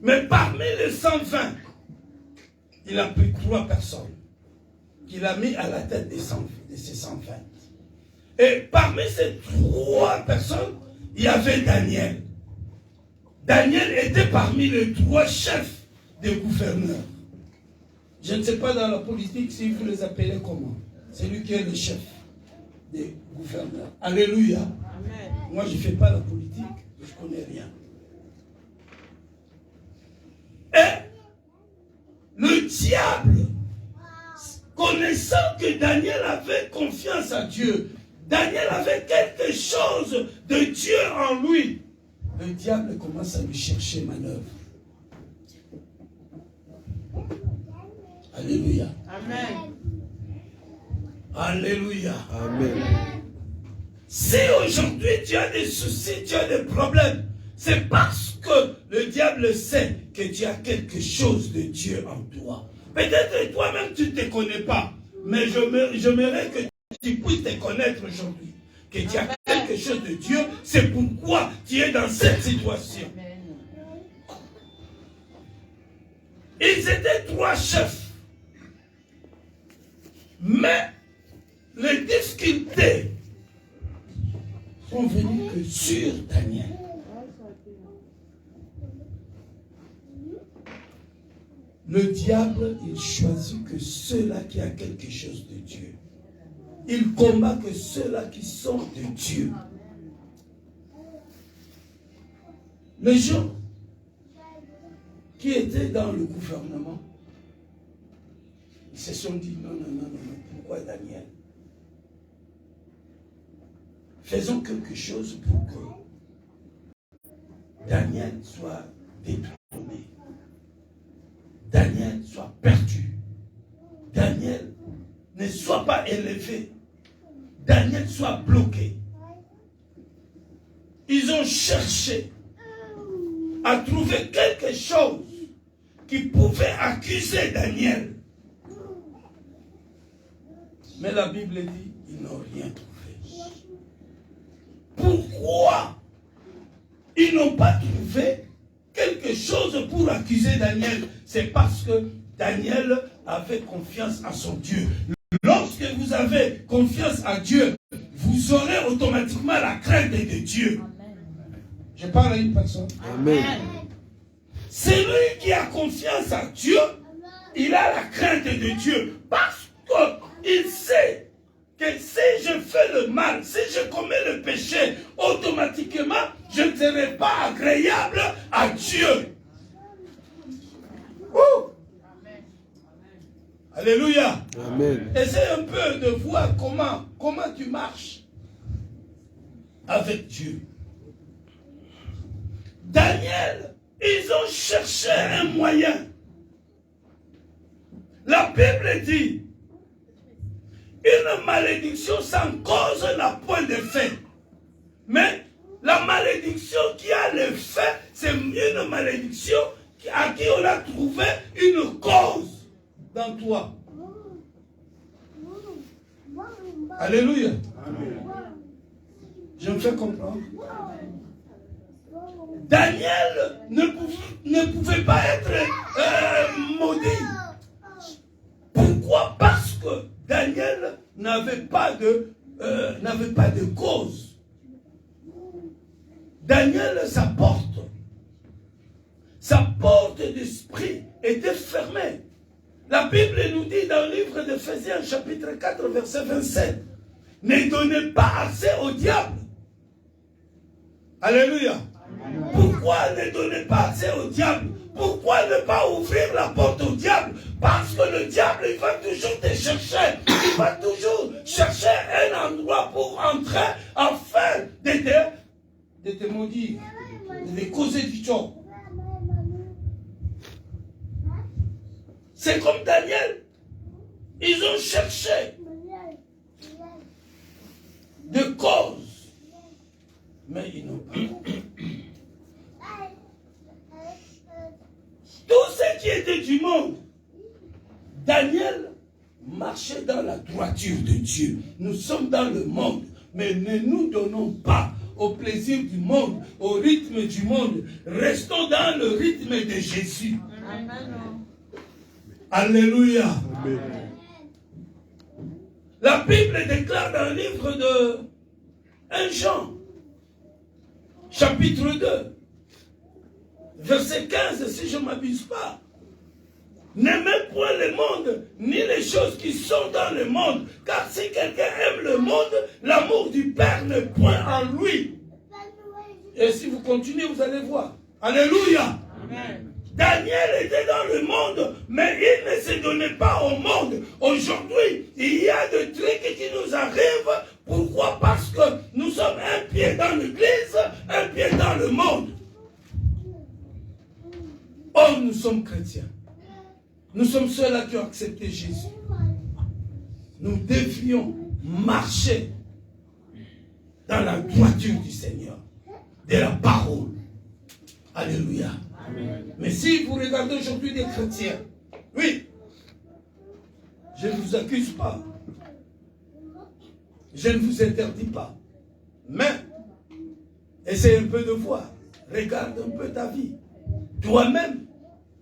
Mais parmi les 120, il a pris 3 personnes qu'il a mis à la tête de ces 120. Et parmi ces 3 personnes, il y avait Daniel. Daniel était parmi les 3 chefs des gouverneurs. Je ne sais pas dans la politique si vous les appelez comment. C'est lui qui est le chef des gouverneurs. Alléluia. Amen. Moi, je ne fais pas la politique, je ne connais rien. Et le diable, connaissant que Daniel avait confiance à Dieu, Daniel avait quelque chose de Dieu en lui, le diable commence à lui chercher manœuvre. Alléluia. Amen. Alléluia. Amen. Si aujourd'hui tu as des soucis, tu as des problèmes, c'est parce que le diable sait que tu as quelque chose de Dieu en toi. Peut-être toi-même tu ne te connais pas, mais j'aimerais que tu puisses te connaître aujourd'hui. Que tu as quelque chose de Dieu, c'est pourquoi tu es dans cette situation. Ils étaient 3 chefs. Mais les difficultés sont venues que sur Daniel. Le diable, il choisit que ceux-là qui ont quelque chose de Dieu. Il combat que ceux-là qui sont de Dieu. Les gens qui étaient dans le gouvernement, ils se sont dit non, pourquoi Daniel? Faisons quelque chose pour que Daniel soit détourné. Daniel soit perdu. Daniel ne soit pas élevé. Daniel soit bloqué. Ils ont cherché à trouver quelque chose qui pouvait accuser Daniel. Mais la Bible dit, ils n'ont rien trouvé. Pourquoi ils n'ont pas trouvé quelque chose pour accuser Daniel? C'est parce que Daniel avait confiance à son Dieu. Lorsque vous avez confiance à Dieu, vous aurez automatiquement la crainte de Dieu. Je parle à une personne. Amen. Celui qui a confiance à Dieu, il a la crainte de Dieu. Parce qu'il sait que si je fais le mal, si je commets le péché, automatiquement, je ne serai pas agréable à Dieu. Alléluia. Amen. Essaye un peu de voir comment tu marches avec Dieu. Daniel, ils ont cherché un moyen. La Bible dit, une malédiction sans cause n'a point d'effet. Mais la malédiction qui a l'effet, c'est une malédiction à qui on a trouvé une cause dans toi. Alléluia. Je me fais comprendre. Daniel ne pouvait pas être maudit. Pourquoi? Parce que Daniel n'avait pas de cause. Daniel, sa porte d'esprit était fermée. La Bible nous dit dans le livre d'Éphésiens, chapitre 4, verset 27, ne donnez pas accès au diable. Alléluia. Pourquoi ne donnez pas accès au diable? Pourquoi ne pas ouvrir la porte au diable? Parce que le diable, il va toujours te chercher. Il va toujours chercher un endroit pour entrer afin de te maudire, de te causer du tort. C'est comme Daniel. Ils ont cherché de cause, mais ils n'ont pas. Tout ce qui était du monde, Daniel marchait dans la droiture de Dieu. Nous sommes dans le monde, mais ne nous donnons pas au plaisir du monde, au rythme du monde. Restons dans le rythme de Jésus. Amen. Alléluia. Amen. La Bible déclare dans le livre de 1 Jean, chapitre 2, verset 15, si je ne m'abuse pas. N'aimez point le monde, ni les choses qui sont dans le monde. Car si quelqu'un aime le monde, l'amour du Père n'est point en lui. Et si vous continuez, vous allez voir. Alléluia. Amen. Daniel était dans le monde, mais il ne se donnait pas au monde. Aujourd'hui, il y a des trucs qui nous arrivent. Pourquoi? Parce que nous sommes un pied dans l'église, un pied dans le monde. Or, nous sommes chrétiens. Nous sommes ceux-là qui ont accepté Jésus. Nous devrions marcher dans la droiture du Seigneur, de la parole. Alléluia. Amen. Mais si vous regardez aujourd'hui des chrétiens, oui, je ne vous accuse pas. Je ne vous interdis pas. Mais, essaye un peu de voir. Regarde un peu ta vie. Toi-même,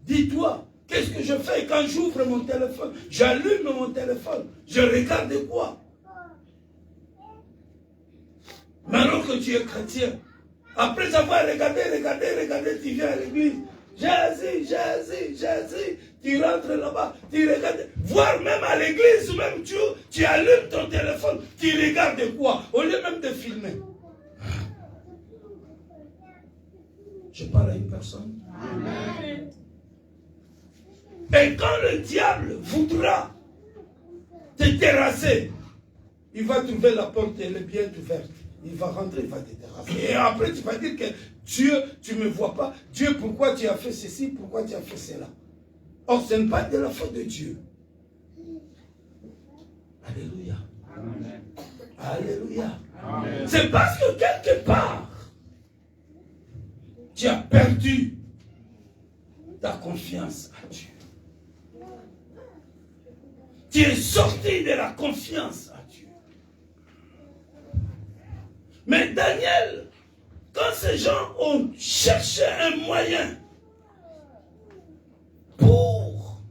dis-toi, qu'est-ce que je fais quand j'ouvre mon téléphone? J'allume mon téléphone. Je regarde quoi? Maintenant que tu es chrétien, après avoir regardé, tu viens à l'église. Jésus, tu rentres là-bas, tu regardes. Voire même à l'église, même tu allumes ton téléphone, tu regardes quoi? Au lieu même de filmer. Je parle à une personne. Amen. Et quand le diable voudra te terrasser, il va trouver la porte, elle est bien ouverte. Il va rentrer, il va te terrasser. Et après, tu vas dire que Dieu, tu ne me vois pas. Dieu, pourquoi tu as fait ceci? Pourquoi tu as fait cela? Or, ce n'est pas de la faute de Dieu. Alléluia. Amen. Alléluia. C'est parce que quelque part, tu as perdu ta confiance à Dieu. Tu es sorti de la confiance à Dieu. Mais Daniel, quand ces gens ont cherché un moyen pour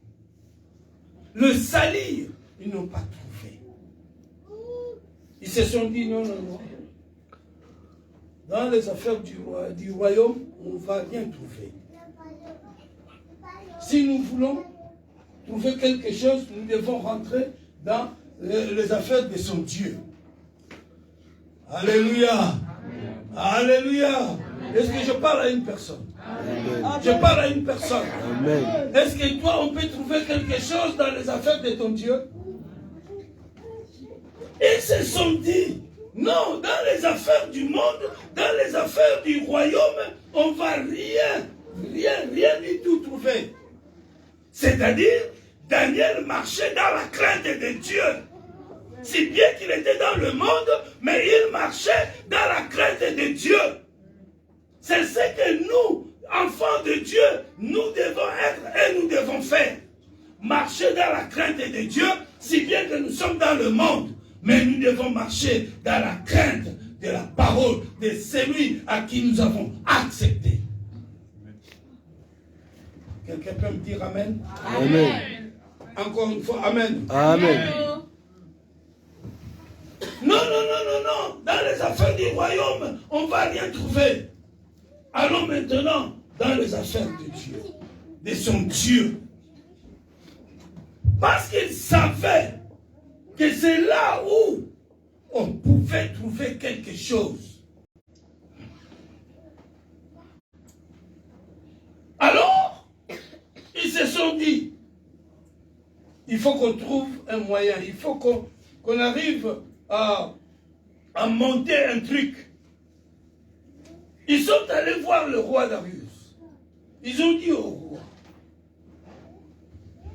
le salir, ils n'ont pas trouvé. Ils se sont dit non. Dans les affaires du royaume, on ne va rien trouver. Si nous voulons trouver quelque chose, nous devons rentrer dans les affaires de son Dieu. Alléluia. Alléluia. Est-ce que je parle à une personne? Amen. Je parle à une personne. Est-ce que toi, on peut trouver quelque chose dans les affaires de ton Dieu? Ils se sont dit, non, dans les affaires du monde, dans les affaires du royaume, on ne va rien du tout trouver. C'est-à-dire, Daniel marchait dans la crainte de Dieu. Si bien qu'il était dans le monde, mais il marchait dans la crainte de Dieu. C'est ce que nous, enfants de Dieu, nous devons être et nous devons faire. Marcher dans la crainte de Dieu, si bien que nous sommes dans le monde, mais nous devons marcher dans la crainte de la parole de celui à qui nous avons accepté. Quelqu'un peut me dire Amen? Amen. Encore une fois, Amen. Amen. Non. Dans les affaires du royaume, on ne va rien trouver. Allons maintenant dans les affaires de Dieu, de son Dieu. Parce qu'il savait que c'est là où on pouvait trouver quelque chose. Alors, ils se sont dit, il faut qu'on trouve un moyen, il faut qu'on arrive à monter un truc. Ils sont allés voir le roi Darius. Ils ont dit au roi,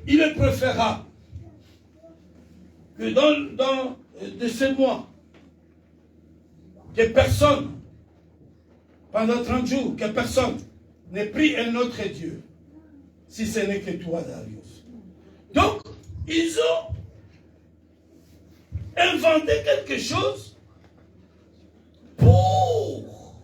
il est préférable que dans de ces mois, que personne, pendant 30 jours, que personne n'ait pris un autre Dieu, si ce n'est que toi, Darius. Donc, ils ont inventé quelque chose pour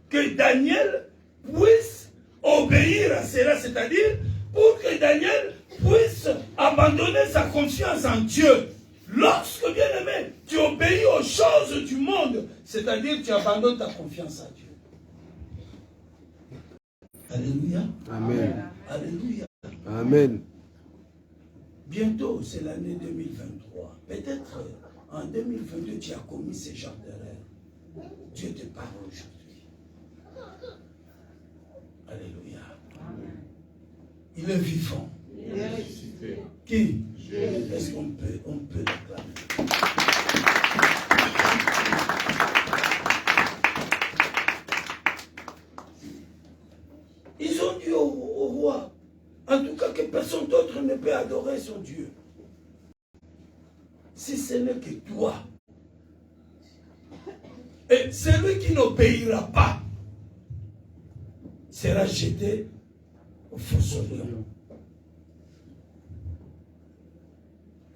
que Daniel puisse obéir à cela, c'est-à-dire pour que Daniel puisse abandonner sa confiance en Dieu. Lorsque, bien aimé, tu obéis aux choses du monde, c'est-à-dire tu abandonnes ta confiance à Dieu. Alléluia. Amen. Alléluia. Amen. Bientôt, c'est l'année 2023. Peut-être en 2022, tu as commis ce genre d'erreur. Dieu te parle aujourd'hui. Alléluia. Il est vivant. Qui? Est-ce qu'on peut l'acclamer? Ils ont dit au roi, en tout cas que personne d'autre ne peut adorer son Dieu. Si ce n'est que toi. Et celui qui n'obéira pas sera jeté au fossé de lion.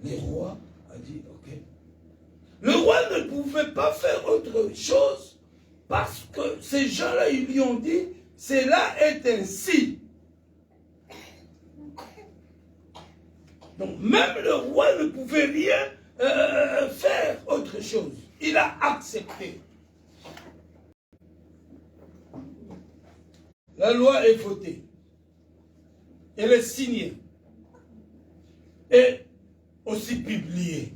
Le roi a dit, ok. Le roi ne pouvait pas faire autre chose parce que ces gens-là, ils lui ont dit, cela est ainsi. Donc même le roi ne pouvait rien faire autre chose. Il a accepté. La loi est votée. Elle est signée. Et aussi publiée.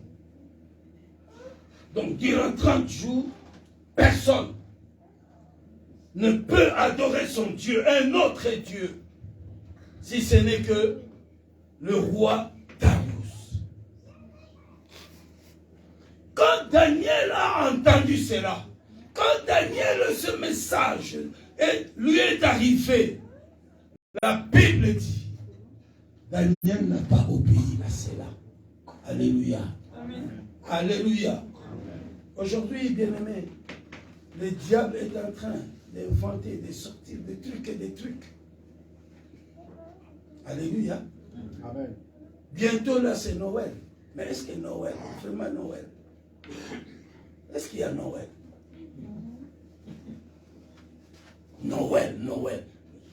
Donc durant 30 jours, personne ne peut adorer son Dieu, un autre Dieu, si ce n'est que le roi Darius. Quand Daniel a entendu cela, quand Daniel, ce message lui est arrivé, la Bible dit, Daniel n'a pas obéi à cela. Alléluia. Amen. Alléluia. Aujourd'hui, bien-aimés, le diable est en train d'inventer, de sortir des trucs et des trucs. Alléluia. Amen. Bientôt là, c'est Noël. Mais est-ce que Noël, vraiment Noël? Est-ce qu'il y a Noël? Noël, Noël.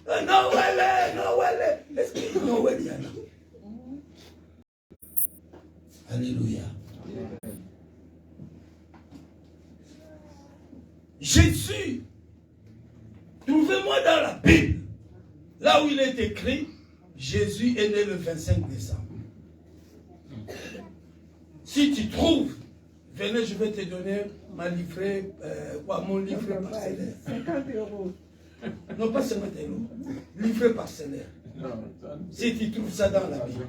Noël, Noël. Est-ce qu'il y a Noël, il y en a? Alléluia. Jésus, trouvez-moi dans la Bible, là où il est écrit, Jésus est né le 25 décembre. Si tu trouves, venez, je vais te donner ma livrée, mon livret parcellaire. 50 €. Non, pas 50 €. Livret parcellaire. Si tu trouves ça dans la Bible.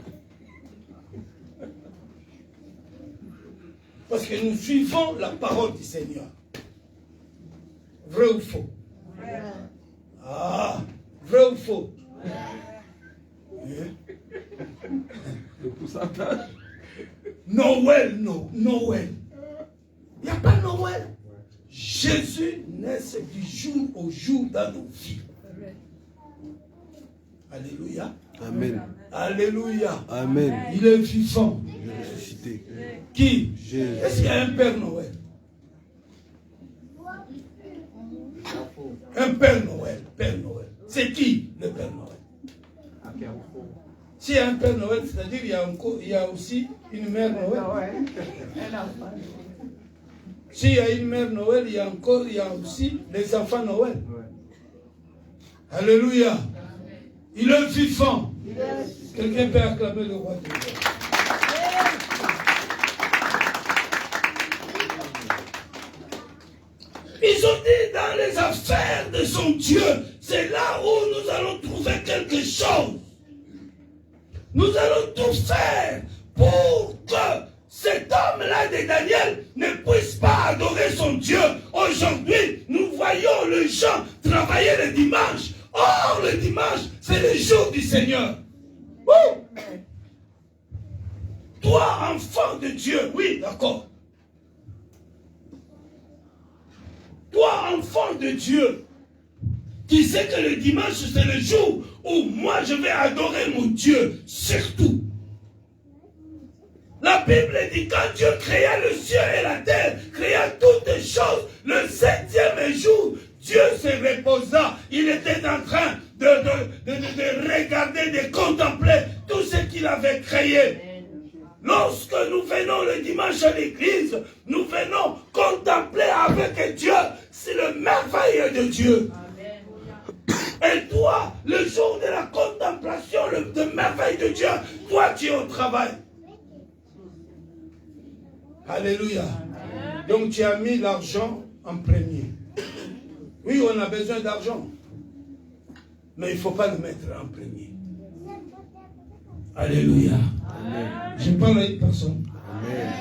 Parce que nous suivons la parole du Seigneur. Vrai ou faux? Ah, vrai ou faux? Le pourcentage. Noël, non. Noël. Il n'y a pas Noël. Jésus naît du jour au jour dans nos vies. Alléluia. Amen. Alléluia. Amen. Il est vivant. Il est ressuscité. Qui? Jésus. Est-ce qu'il y a un Père Noël? Un Père Noël. Père Noël. C'est qui le Père Noël? S'il y a un Père Noël, c'est-à-dire il y a aussi une Mère Noël. S'il y a une Mère Noël, il y a aussi les enfants Noël. Alléluia. Il est vivant. Quelqu'un peut acclamer le roi de Dieu. Ils ont dit dans les affaires de son Dieu, c'est là où nous allons trouver quelque chose. Nous allons tout faire pour que cet homme-là de Daniel ne puisse pas adorer son Dieu. Aujourd'hui, nous voyons les gens travailler le dimanche. Or, le dimanche, c'est le jour du Seigneur. Ouh! Toi, enfant de Dieu, oui, d'accord. Toi, enfant de Dieu, qui sais que le dimanche, c'est le jour où moi, je vais adorer mon Dieu, surtout. La Bible dit, quand Dieu créa le ciel et la terre, créa toutes choses, le 7e jour, Dieu se reposa. Il était en train de regarder, de contempler tout ce qu'il avait créé. Lorsque nous venons le dimanche à l'église, nous venons contempler avec Dieu, c'est le merveille de Dieu. Et toi, le jour de la contemplation, de merveille de Dieu, toi tu es au travail. travail. Alléluia. Donc tu as mis l'argent en premier. Oui, on a besoin d'argent. Mais il ne faut pas le mettre en premier. Alléluia. Amen. Je parle à une personne. Amen.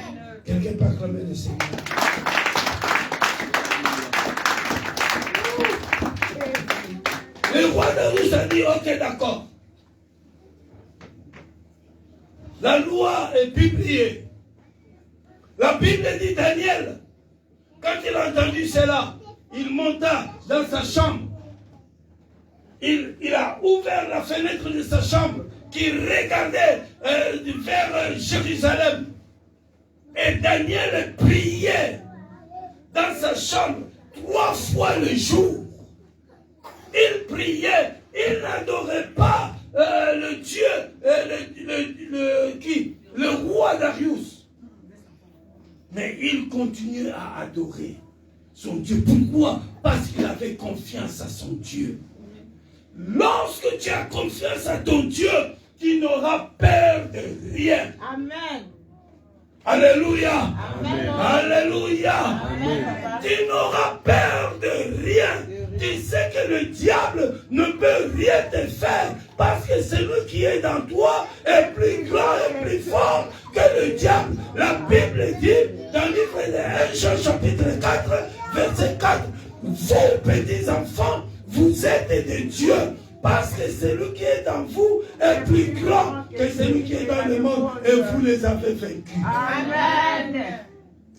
Quelqu'un peut acclamer le Seigneur. Le roi de Russe a dit, ok, d'accord. La loi est publiée. La Bible dit Daniel, quand il a entendu cela, il monta dans sa chambre. Il a ouvert la fenêtre de sa chambre qui regardait vers Jérusalem. Et Daniel priait dans sa chambre 3 fois le jour. Il priait, il n'adorait pas le Dieu, le roi Darius. Mais il continuait à adorer son Dieu. Pourquoi? Parce qu'il avait confiance à son Dieu. Lorsque tu as confiance à ton Dieu, tu n'auras peur de rien. Amen. Alléluia. Amen. Alléluia. Amen. Tu n'auras peur de rien. Tu sais que le diable ne peut rien te faire parce que celui qui est dans toi est plus grand et plus fort que le diable. La Bible dit dans le livre de 1 Jean chapitre 4, verset 4, vous petits enfants, vous êtes de Dieu. Parce que celui qui est dans vous est plus grand que celui qui est dans le monde et vous les avez vaincus. Amen.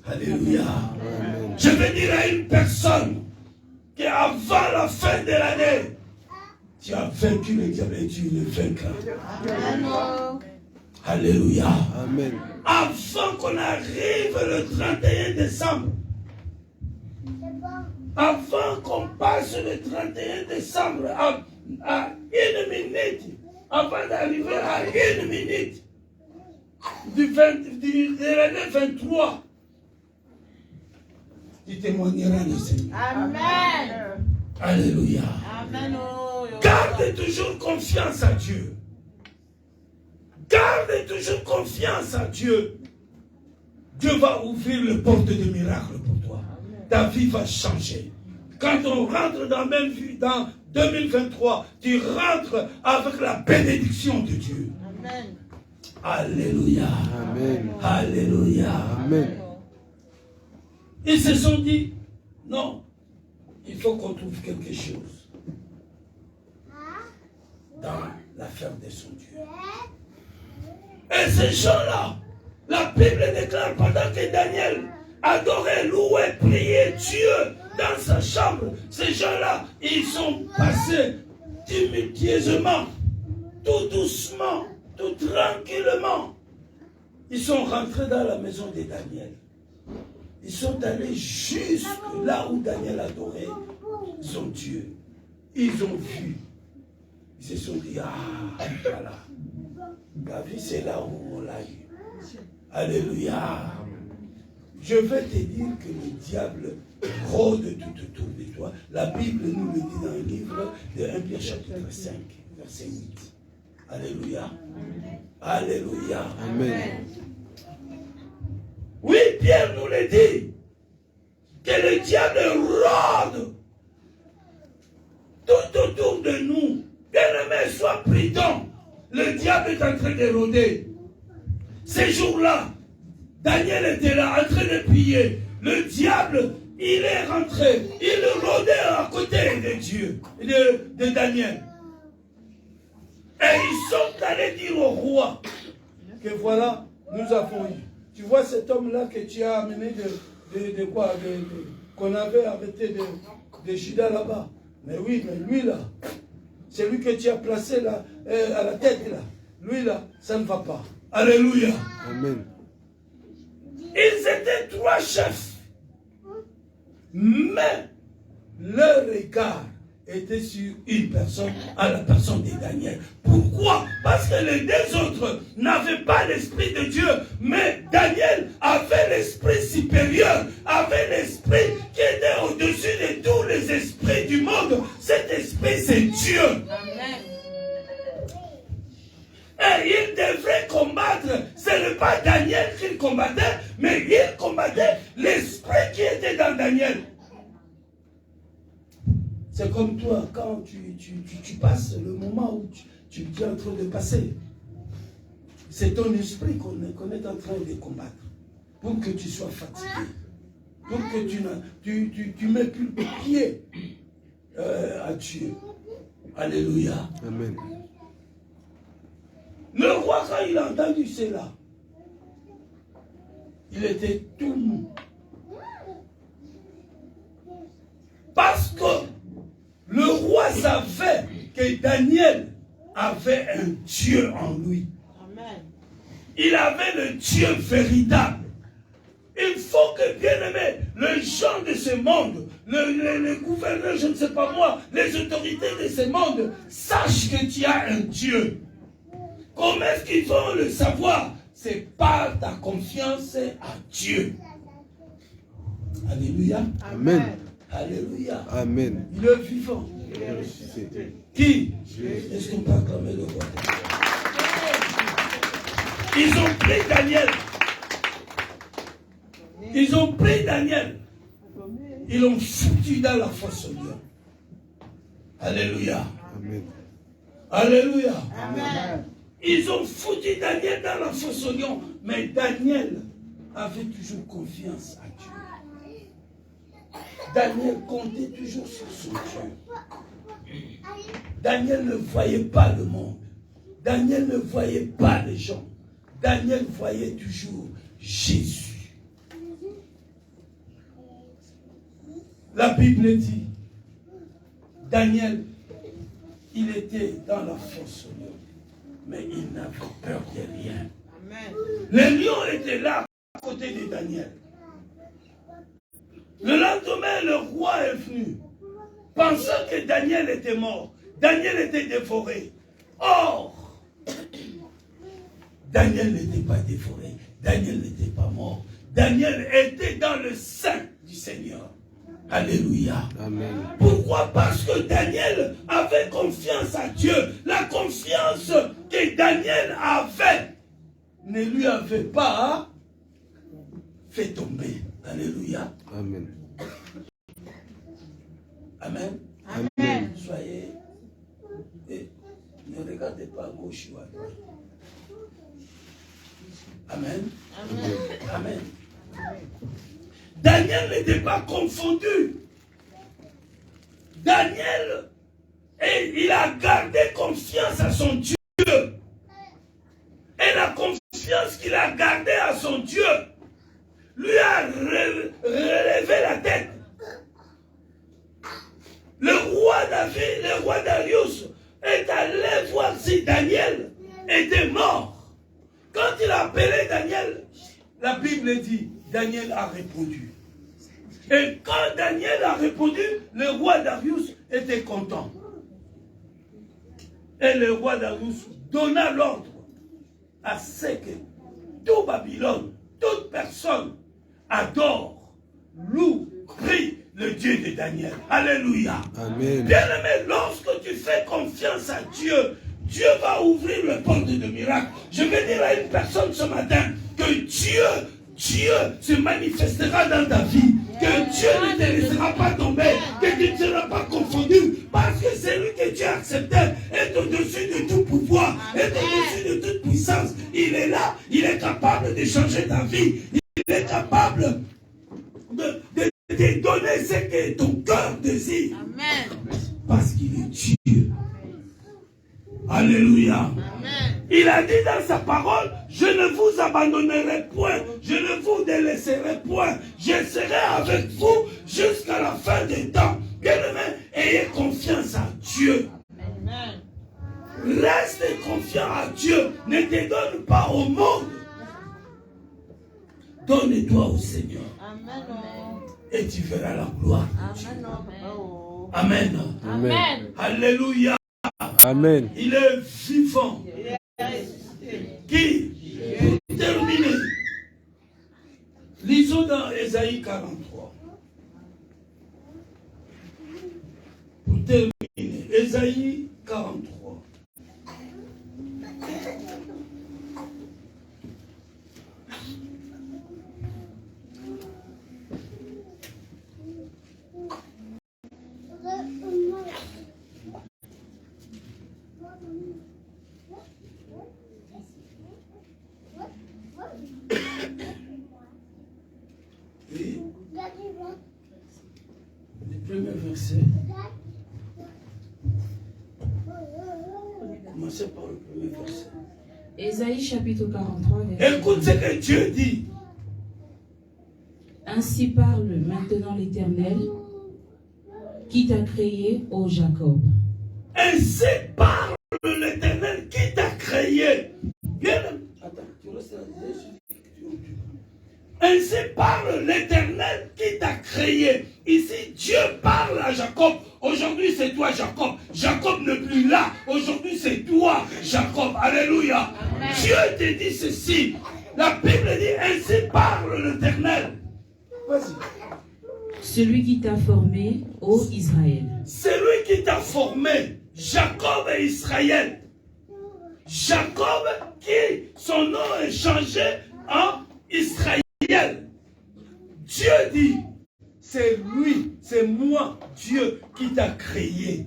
Alléluia. Amen. Je veux dire à une personne qu'avant la fin de l'année, tu as vaincu le diable et tu le vaincras. Amen. Alléluia. Amen. Avant qu'on arrive le 31 décembre, avant qu'on passe le 31 décembre, à 1 minute, avant d'arriver à 1 minute de l'année 23, tu témoigneras le Seigneur. Amen. Alléluia. Amen. Garde toujours confiance à Dieu. Garde toujours confiance à Dieu. Dieu va ouvrir les portes de miracles pour toi. Ta vie va changer. Quand on rentre dans même vie, dans 2023, tu rentres avec la bénédiction de Dieu. Amen. Alléluia. Amen. Alléluia. Amen. Ils se sont dit, non, il faut qu'on trouve quelque chose dans l'affaire de son Dieu. Et ces gens-là, la Bible déclare pendant que Daniel adorait, louait, priait Dieu dans sa chambre, ces gens-là, ils sont passés tumultueusement, tout doucement, tout tranquillement. Ils sont rentrés dans la maison de Daniel. Ils sont allés jusque là où Daniel adorait son Dieu. Ils ont vu. Ils se sont dit, ah, voilà. La vie, c'est là où on l'a eu. Alléluia. Je vais te dire que le diable rôde tout autour de toi. La Bible nous le dit dans le livre de 1 Pierre chapitre 5, verset 8. Alléluia. Alléluia. Amen. Oui, Pierre nous le dit, que le diable rôde tout autour de nous. Bien-aimés, sois prudent. Le diable est en train de rôder. Ces jours-là, Daniel était là, en train de prier. Le diable, il est rentré. Il rôdait à côté de Dieu, de Daniel. Et ils sont allés dire au roi que voilà, nous avons eu. Tu vois cet homme-là que tu as amené de quoi, qu'on avait arrêté de Juda là-bas. Mais oui, mais lui là, c'est lui que tu as placé là, à la tête là. Lui là, ça ne va pas. Alléluia. Amen. Ils étaient 3 chefs. Mais leur regard était sur une personne, à la personne de Daniel. Pourquoi? Parce que les 2 autres n'avaient pas l'esprit de Dieu, mais Daniel avait l'esprit supérieur, avait l'esprit qui était au-dessus de tous les esprits du monde. Cet esprit, c'est Dieu. Amen. Et il devrait combattre. Ce n'est pas Daniel qu'il combattait, mais il combattait l'esprit qui était dans Daniel. C'est comme toi, quand tu passes le moment où tu es en train de passer. C'est ton esprit qu'on est en train de combattre. Pour que tu sois fatigué. Pour que tu mets plus le pied à Dieu. Alléluia. Amen. Le roi, quand il a entendu cela, il était tout mou. Parce que le roi savait que Daniel avait un Dieu en lui. Amen. Il avait le Dieu véritable. Il faut que, bien aimé, les gens de ce monde, les gouverneurs, je ne sais pas moi, les autorités de ce monde, sachent que tu as un Dieu. Comment est-ce qu'ils vont le savoir? C'est par ta confiance à Dieu. Alléluia. Amen. Alléluia. Amen. Il est vivant. Il est ressuscité. Qui? Est-ce qu'on peut acclamer le roi? Ils ont pris Daniel. Ils ont pris Daniel. Ils l'ont foutu dans la fosse au lion. Alléluia. Amen. Alléluia. Amen. Ils ont foutu Daniel dans la fosse au lion. Mais Daniel avait toujours confiance à Dieu. Daniel comptait toujours sur son Dieu. Daniel ne voyait pas le monde. Daniel ne voyait pas les gens. Daniel voyait toujours Jésus. La Bible dit, Daniel, il était dans la fosse au lion, mais il n'avait peur de rien. Amen. Les lions étaient là à côté de Daniel. Le lendemain, le roi est venu, pensant que Daniel était mort. Daniel était dévoré. Or, Daniel n'était pas dévoré. Daniel n'était pas mort. Daniel était dans le sein du Seigneur. Alléluia. Amen. Pourquoi? Parce que Daniel avait confiance à Dieu. La confiance que Daniel avait ne lui avait pas fait tomber. Alléluia. Amen. Amen. Amen. Soyez. Ne regardez pas à gauche ou à droite. Amen. Amen. Amen. Daniel n'était pas confondu. Daniel, il a gardé confiance à son Dieu. Et la confiance qu'il a gardée à son Dieu lui a relevé la tête. Le roi David, le roi Darius est allé voir si Daniel était mort. Quand il a appelé Daniel, la Bible dit, Daniel a répondu. Et quand Daniel a répondu, le roi Darius était content. Et le roi Darius donna l'ordre à ce que tout Babylone, toute personne adore, loue, prie le Dieu de Daniel. Alléluia. Amen. Bien-aimé, lorsque tu fais confiance à Dieu, Dieu va ouvrir les portes de miracles. Je vais dire à une personne ce matin que Dieu se manifestera dans ta vie. Que Dieu ne te laissera pas tomber. Que tu ne seras pas confondu. Parce que celui que Dieu a accepté est au-dessus de tout pouvoir. Est au-dessus de toute puissance. Il est là. Il est capable de changer ta vie. Il est capable de te donner ce que ton cœur désire. Amen. Parce qu'il est Dieu. Alléluia. Amen. Il a dit dans sa parole, je ne vous abandonnerai point, je ne vous délaisserai point, je serai avec vous jusqu'à la fin des temps. Bien-aimés, ayez confiance à Dieu. Amen. Reste confiant à Dieu. Ne te donne pas au monde. Donne-toi au Seigneur. Amen. Et tu verras la gloire de Dieu. Amen. Amen. Amen. Alléluia. Amen. Il est vivant. Qui? Pour terminer, lisons dans Ésaïe 43. Pour terminer, Ésaïe 43. premier verset. Commencez par le premier verset. Ésaïe chapitre 43, verset. Écoute ce que Dieu dit. Ainsi parle maintenant l'Éternel qui t'a créé, ô Jacob. Ainsi parle l'Éternel qui t'a créé. Bien. Attends, tu restes là. Ainsi parle l'Éternel qui t'a créé. Ici, Dieu parle à Jacob. Aujourd'hui, c'est toi, Jacob. Jacob n'est plus là. Aujourd'hui, c'est toi, Jacob. Alléluia. Amen. Dieu te dit ceci. La Bible dit, ainsi parle l'Éternel. Vas-y. Celui qui t'a formé, ô Israël. Celui qui t'a formé, Jacob et Israël. Jacob qui, son nom est changé en Israël. Dieu dit, c'est lui, c'est moi, Dieu qui t'a créé.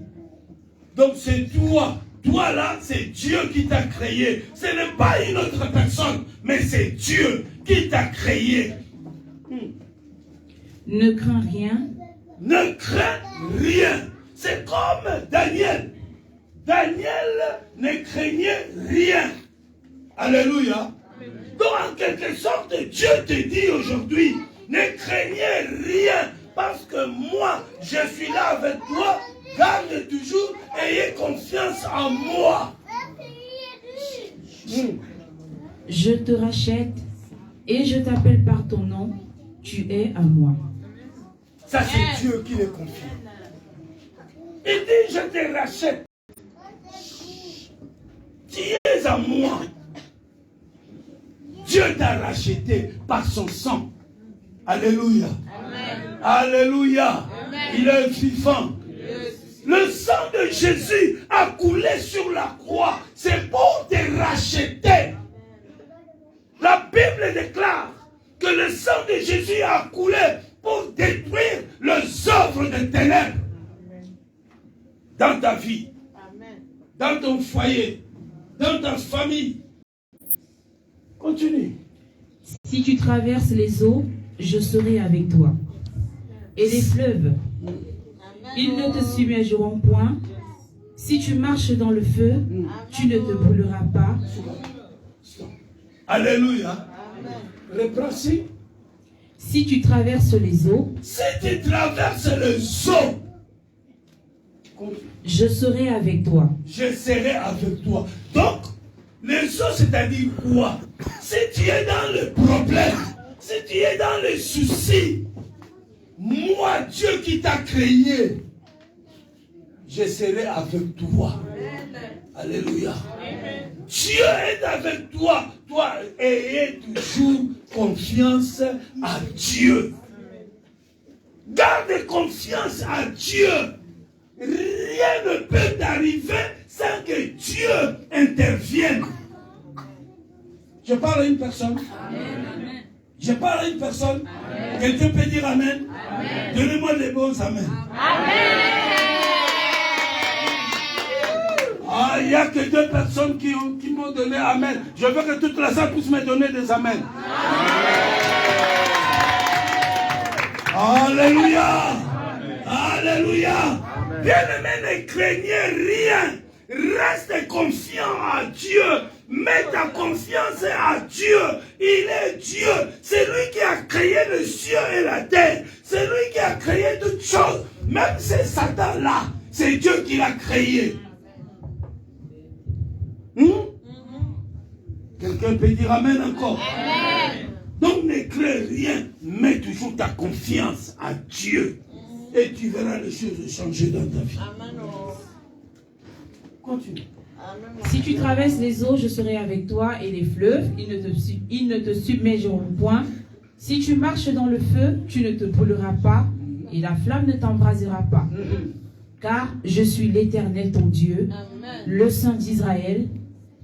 Donc c'est toi. Toi là, c'est Dieu qui t'a créé. Ce n'est pas une autre personne, mais c'est Dieu qui t'a créé. Ne crains rien. Ne crains rien. C'est comme Daniel. Daniel ne craignait rien. Alléluia. Donc en quelque sorte, Dieu te dit aujourd'hui, ne craignez rien, parce que moi, je suis là avec toi, garde toujours, ayez confiance en moi. Je te rachète et je t'appelle par ton nom, tu es à moi. Ça c'est Dieu qui le confie. Il dit, je te rachète. Tu es à moi. Dieu t'a racheté par son sang. Alléluia. Amen. Alléluia. Amen. Il est vivant. Le sang de Jésus a coulé sur la croix. C'est pour te racheter. La Bible déclare que le sang de Jésus a coulé pour détruire les œuvres des ténèbres. Dans ta vie, dans ton foyer, dans ta famille. Continue. Si tu traverses les eaux, je serai avec toi. Et les fleuves, ils ne te submergeront point. Si tu marches dans le feu, tu ne te brûleras pas. Alléluia. Reprends si. Si tu traverses les eaux, si tu traverses les eaux, je serai avec toi. Je serai avec toi. Donc, les eaux, c'est-à-dire quoi? Si tu es dans le problème, si tu es dans les soucis, moi, Dieu qui t'a créé, je serai avec toi. Alléluia. Dieu est avec toi. Toi, ayez toujours confiance à Dieu. Garde confiance à Dieu. Rien ne peut t'arriver sans que Dieu intervienne. Je parle à une personne. Amen. Je parle à une personne. Quelqu'un peut dire Amen. Amen. Donnez-moi les bons Amen. Amen. Ah, il n'y a que 2 personnes qui m'ont donné Amen. Je veux que toute la salle puisse me donner des Amen. Amen. Alléluia. Alléluia. Bien-aimé, ne craignez rien. Reste confiant à Dieu. Mets ta confiance à Dieu. Il est Dieu. C'est lui qui a créé le ciel et la terre. C'est lui qui a créé toutes choses. Même ces Satan-là, c'est Dieu qui l'a créé. Quelqu'un peut dire Amen encore. Amen. Donc ne crains rien. Mets toujours ta confiance à Dieu. Et tu verras les choses changer dans ta vie. Amen. Continue. Si tu traverses les eaux, je serai avec toi, et les fleuves, ils ne te submergeront point. Si tu marches dans le feu, tu ne te brûleras pas, et la flamme ne t'embrasera pas. Car je suis l'Éternel ton Dieu, le Saint d'Israël,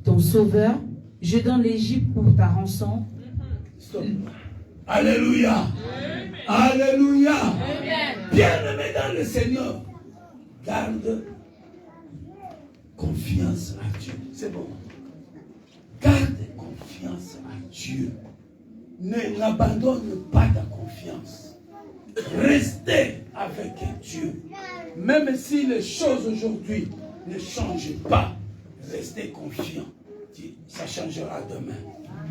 ton Sauveur. Je donne l'Égypte pour ta rançon. Stop. Alléluia. Alléluia. Bien-aimé dans le Seigneur, garde confiance à Dieu. C'est bon. Garde confiance à Dieu. N'abandonne pas ta confiance. Restez avec Dieu. Même si les choses aujourd'hui ne changent pas, restez confiants. Ça changera demain.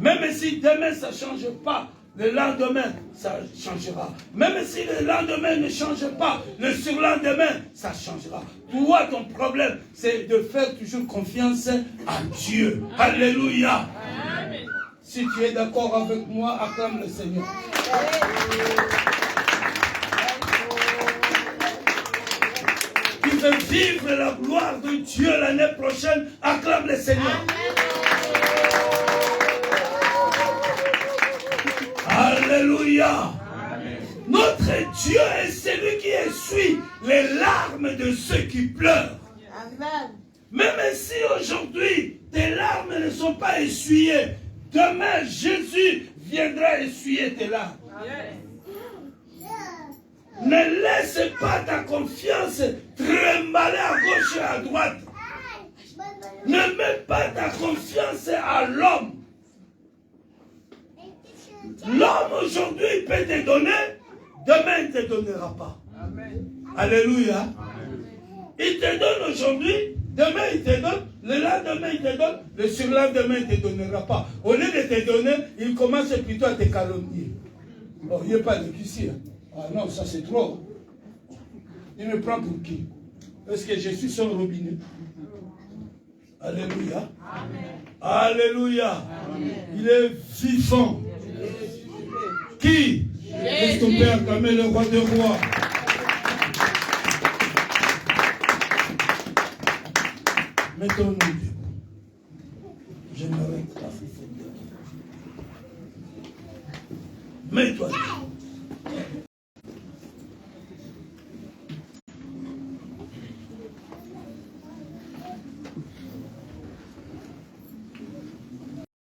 Même si demain ça ne change pas, le lendemain ça changera. Même si le lendemain ne change pas, le surlendemain ça changera. Toi, ton problème, c'est de faire toujours confiance à Dieu. Alléluia. Amen. Si tu es d'accord avec moi, acclame le Seigneur. Tu veux vivre la gloire de Dieu l'année prochaine, acclame le Seigneur. Alléluia. Amen. Notre Dieu est celui qui essuie les larmes de ceux qui pleurent. Amen. Même si aujourd'hui tes larmes ne sont pas essuyées, demain Jésus viendra essuyer tes larmes. Amen. Ne laisse pas ta confiance trembler à gauche et à droite. Ne mets pas ta confiance à l'homme. L'homme aujourd'hui peut te donner, demain il ne te donnera pas. Amen. Alléluia. Amen. Il te donne aujourd'hui, demain il te donne, le lendemain il te donne, le surlendemain il ne te donnera pas. Au lieu de te donner, il commence plutôt à te calomnier. Oh, il n'y a pas de ici. Ah non, ça c'est trop. Il me prend pour qui? Est-ce que je suis son robinet? Alléluia. Amen. Alléluia. Amen. Il est vivant. Qui? Laisse ton Père acclamer le roi des rois. Mettons-nous debout. Je m'arrête là. Mets-toi debout.